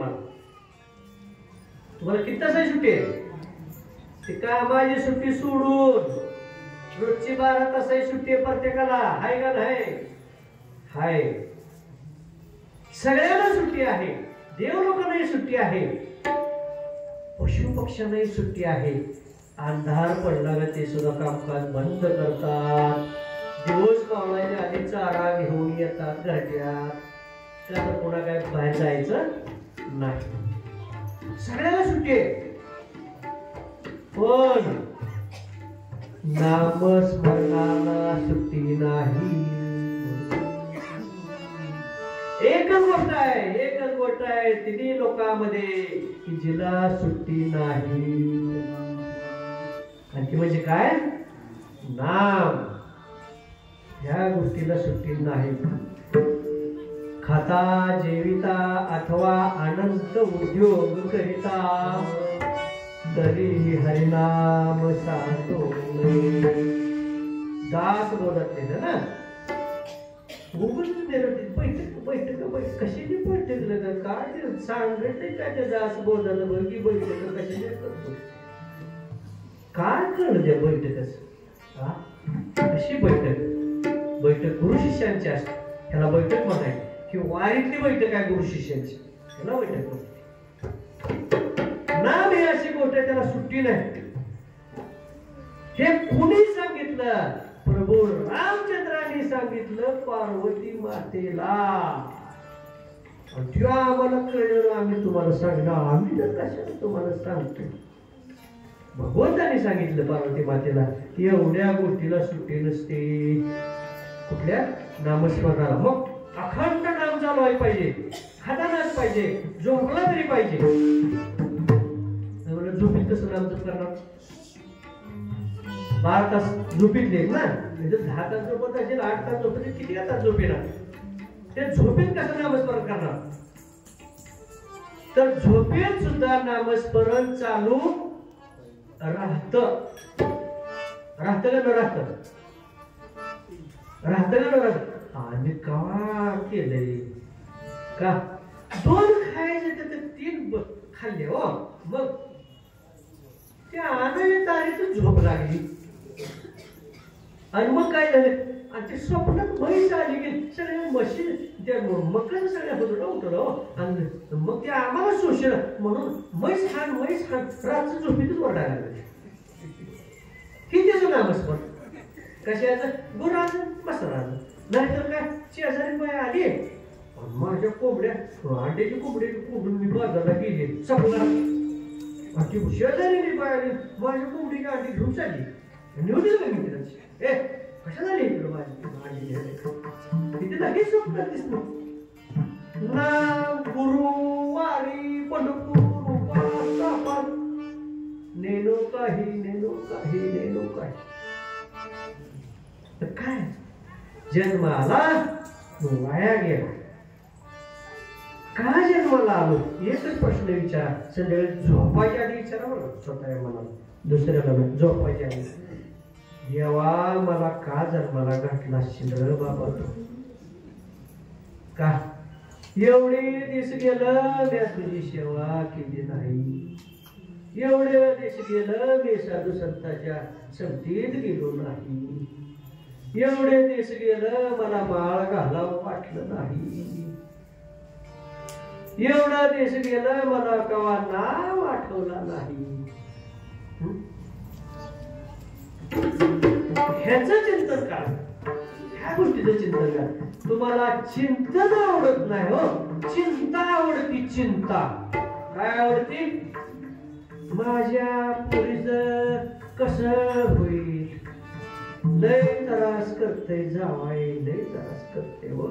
तुम्हाला किती तासाची सुट्टी आहे? ती कामाची सुट्टी सोडून रोजची 12 तासाची सुट्टी आहे प्रत्येकाला. हाय का नाही? हाय. सगळ्यांना सुट्टी आहे. देव लोकांनाही सुट्टी आहे, पशु पक्ष्यांनाही सुट्टी आहे. अंधार पडला का ते सुद्धा कामकाज बंद करतात. दिवस पावलाच्या आधी चारा घेऊन येतात घरट्यात. त्याला कोणा काय बाहेर जायचं नाही. सगळ्याला सुट्टी आहे. पण नामस्मरणाला सुट्टी नाही. एकच गोष्ट आहे तिन्ही लोकांमध्ये की जिला सुट्टी नाही. आणि ती म्हणजे काय? नाम. ह्या गोष्टीला सुट्टी नाही. खाता जेविता अथवा अनंत उद्योग करिता तरी हरिनाम सांगतो. दास बोलत नाही ना, बैठक कशाची बैठक काय सांगत नाही का? त्या दास बोलायला बघी बैठक कशाची करतो? काय कळलं त्या बैठकच? कशी बैठक गुरु शिष्यांची असते, त्याला बैठक म्हणायची. किंवा वारीतली बैठक आहे गुरु शिष्यांची, त्याला बैठक म्हणते. नाम हे अशी गोष्ट आहे त्याला सुट्टी नाही. हे कुणी सांगितलं? प्रभू रामचंद्रांनी सांगितलं पार्वती मातेला. जेव्हा आम्हाला कळलं आम्ही तुम्हाला सांगणार. आम्ही तर कशाला तुम्हाला सांगतो? भगवंतांनी सांगितलं पार्वती मातेला की एवढ्या गोष्टीला सुट्टी नसते. कुठल्या? नामस्मरणाला. मग अखंड नाम चालू आहे पाहिजे, खातानाच पाहिजे, झोपला तरी पाहिजे. झोपीत कसं नाम जप करणार? 12 तास झोपीतले ना, 10 तास झोपत असेल, 8 तास झोपत, किती तास झोपेना? ते झोपीत कसं नामस्मरण करणार? तर झोपेत सुद्धा नामस्मरण चालू राहत का न राहत? राहतं आणि कवा केलंय का 2 खायचे तर 3 खाल्ले हो मग त्या आणायच्या तारीख झोप लागली आणि मग काय झालं आणि ते स्वप्नात म्हैस आली की सगळ्या म्हशी त्या मकर सगळ्या उठलं आणि मग ते आम्हाला शोषण म्हणून म्हैस खान रात्र झोपीतच ओरडायला लागले किती नामस्मरण कशाचं गुराचं मसराचं नाहीतर काय शेजारी बाय आली माझ्या कोंबड्या अंड्याची कोंबडी मी बाजारला गेली सपना शेजारी बाय आली माझ्या कोंबडीची अंडी घेऊन चालली निवडली का मी ए कशा झाली माझी तिथे लगेच स्वप्नात दिसतो नाम गुरु वारी पंढरपूर उपास नेनो काही तर काय जन्माला वाया गेला का जन्माला आलो एकच प्रश्न विचारा संध्याकाळी झोपायच्या आधी विचारा बरं स्वतः मनाला दुसऱ्याला झोपायच्या आधी देवा मला का जन्माला घातला शिंद्र बाबा तो का एवढे दिवस गेलं मी तुझी सेवा केली नाही एवढे दिवस गेलं मी साधू संतांच्या संगतीत गेलो नाही एवढे दिवस गेलं मला माळ घालावं वाटलं नाही एवढा दिवस गेलं मला कवा नाव आठवला नाही ह्याचं चिंतन करा ह्या गोष्टीचं चिंतन करा तुम्हाला चिंतन आवडत नाही हो चिंता आवडती चिंता काय आवडती माझ्या पुरीचं कसं होईल लय त्रास करते जावाय लय त्रास करते व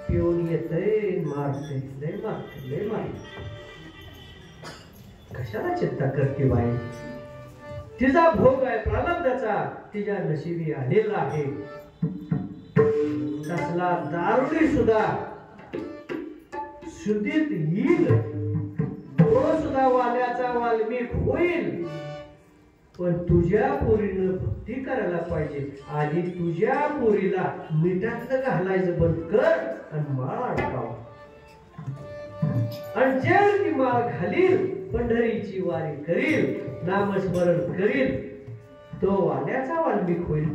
पिऊन येतय मारते लय मारते कशाला चिंता करते बाई तिचा भोग आहे प्रारब्धाचा तिच्या नशिबी आलेला आहे कसला दारुडी सुद्धा शुद्धीत येईल तो सुद्धा वाल्याचा वाल्मिक होईल पण तुझ्या पोरीनं भक्ती करायला पाहिजे आधी तुझ्या पोरीला मिठातलं घालायचं बंद कर आणि माळ अडकाव आणि जेव्हा ती माळ घालील पंढरीची वारी करील नामस्मरण करील तो वाल्याचा वाल्मिक होईल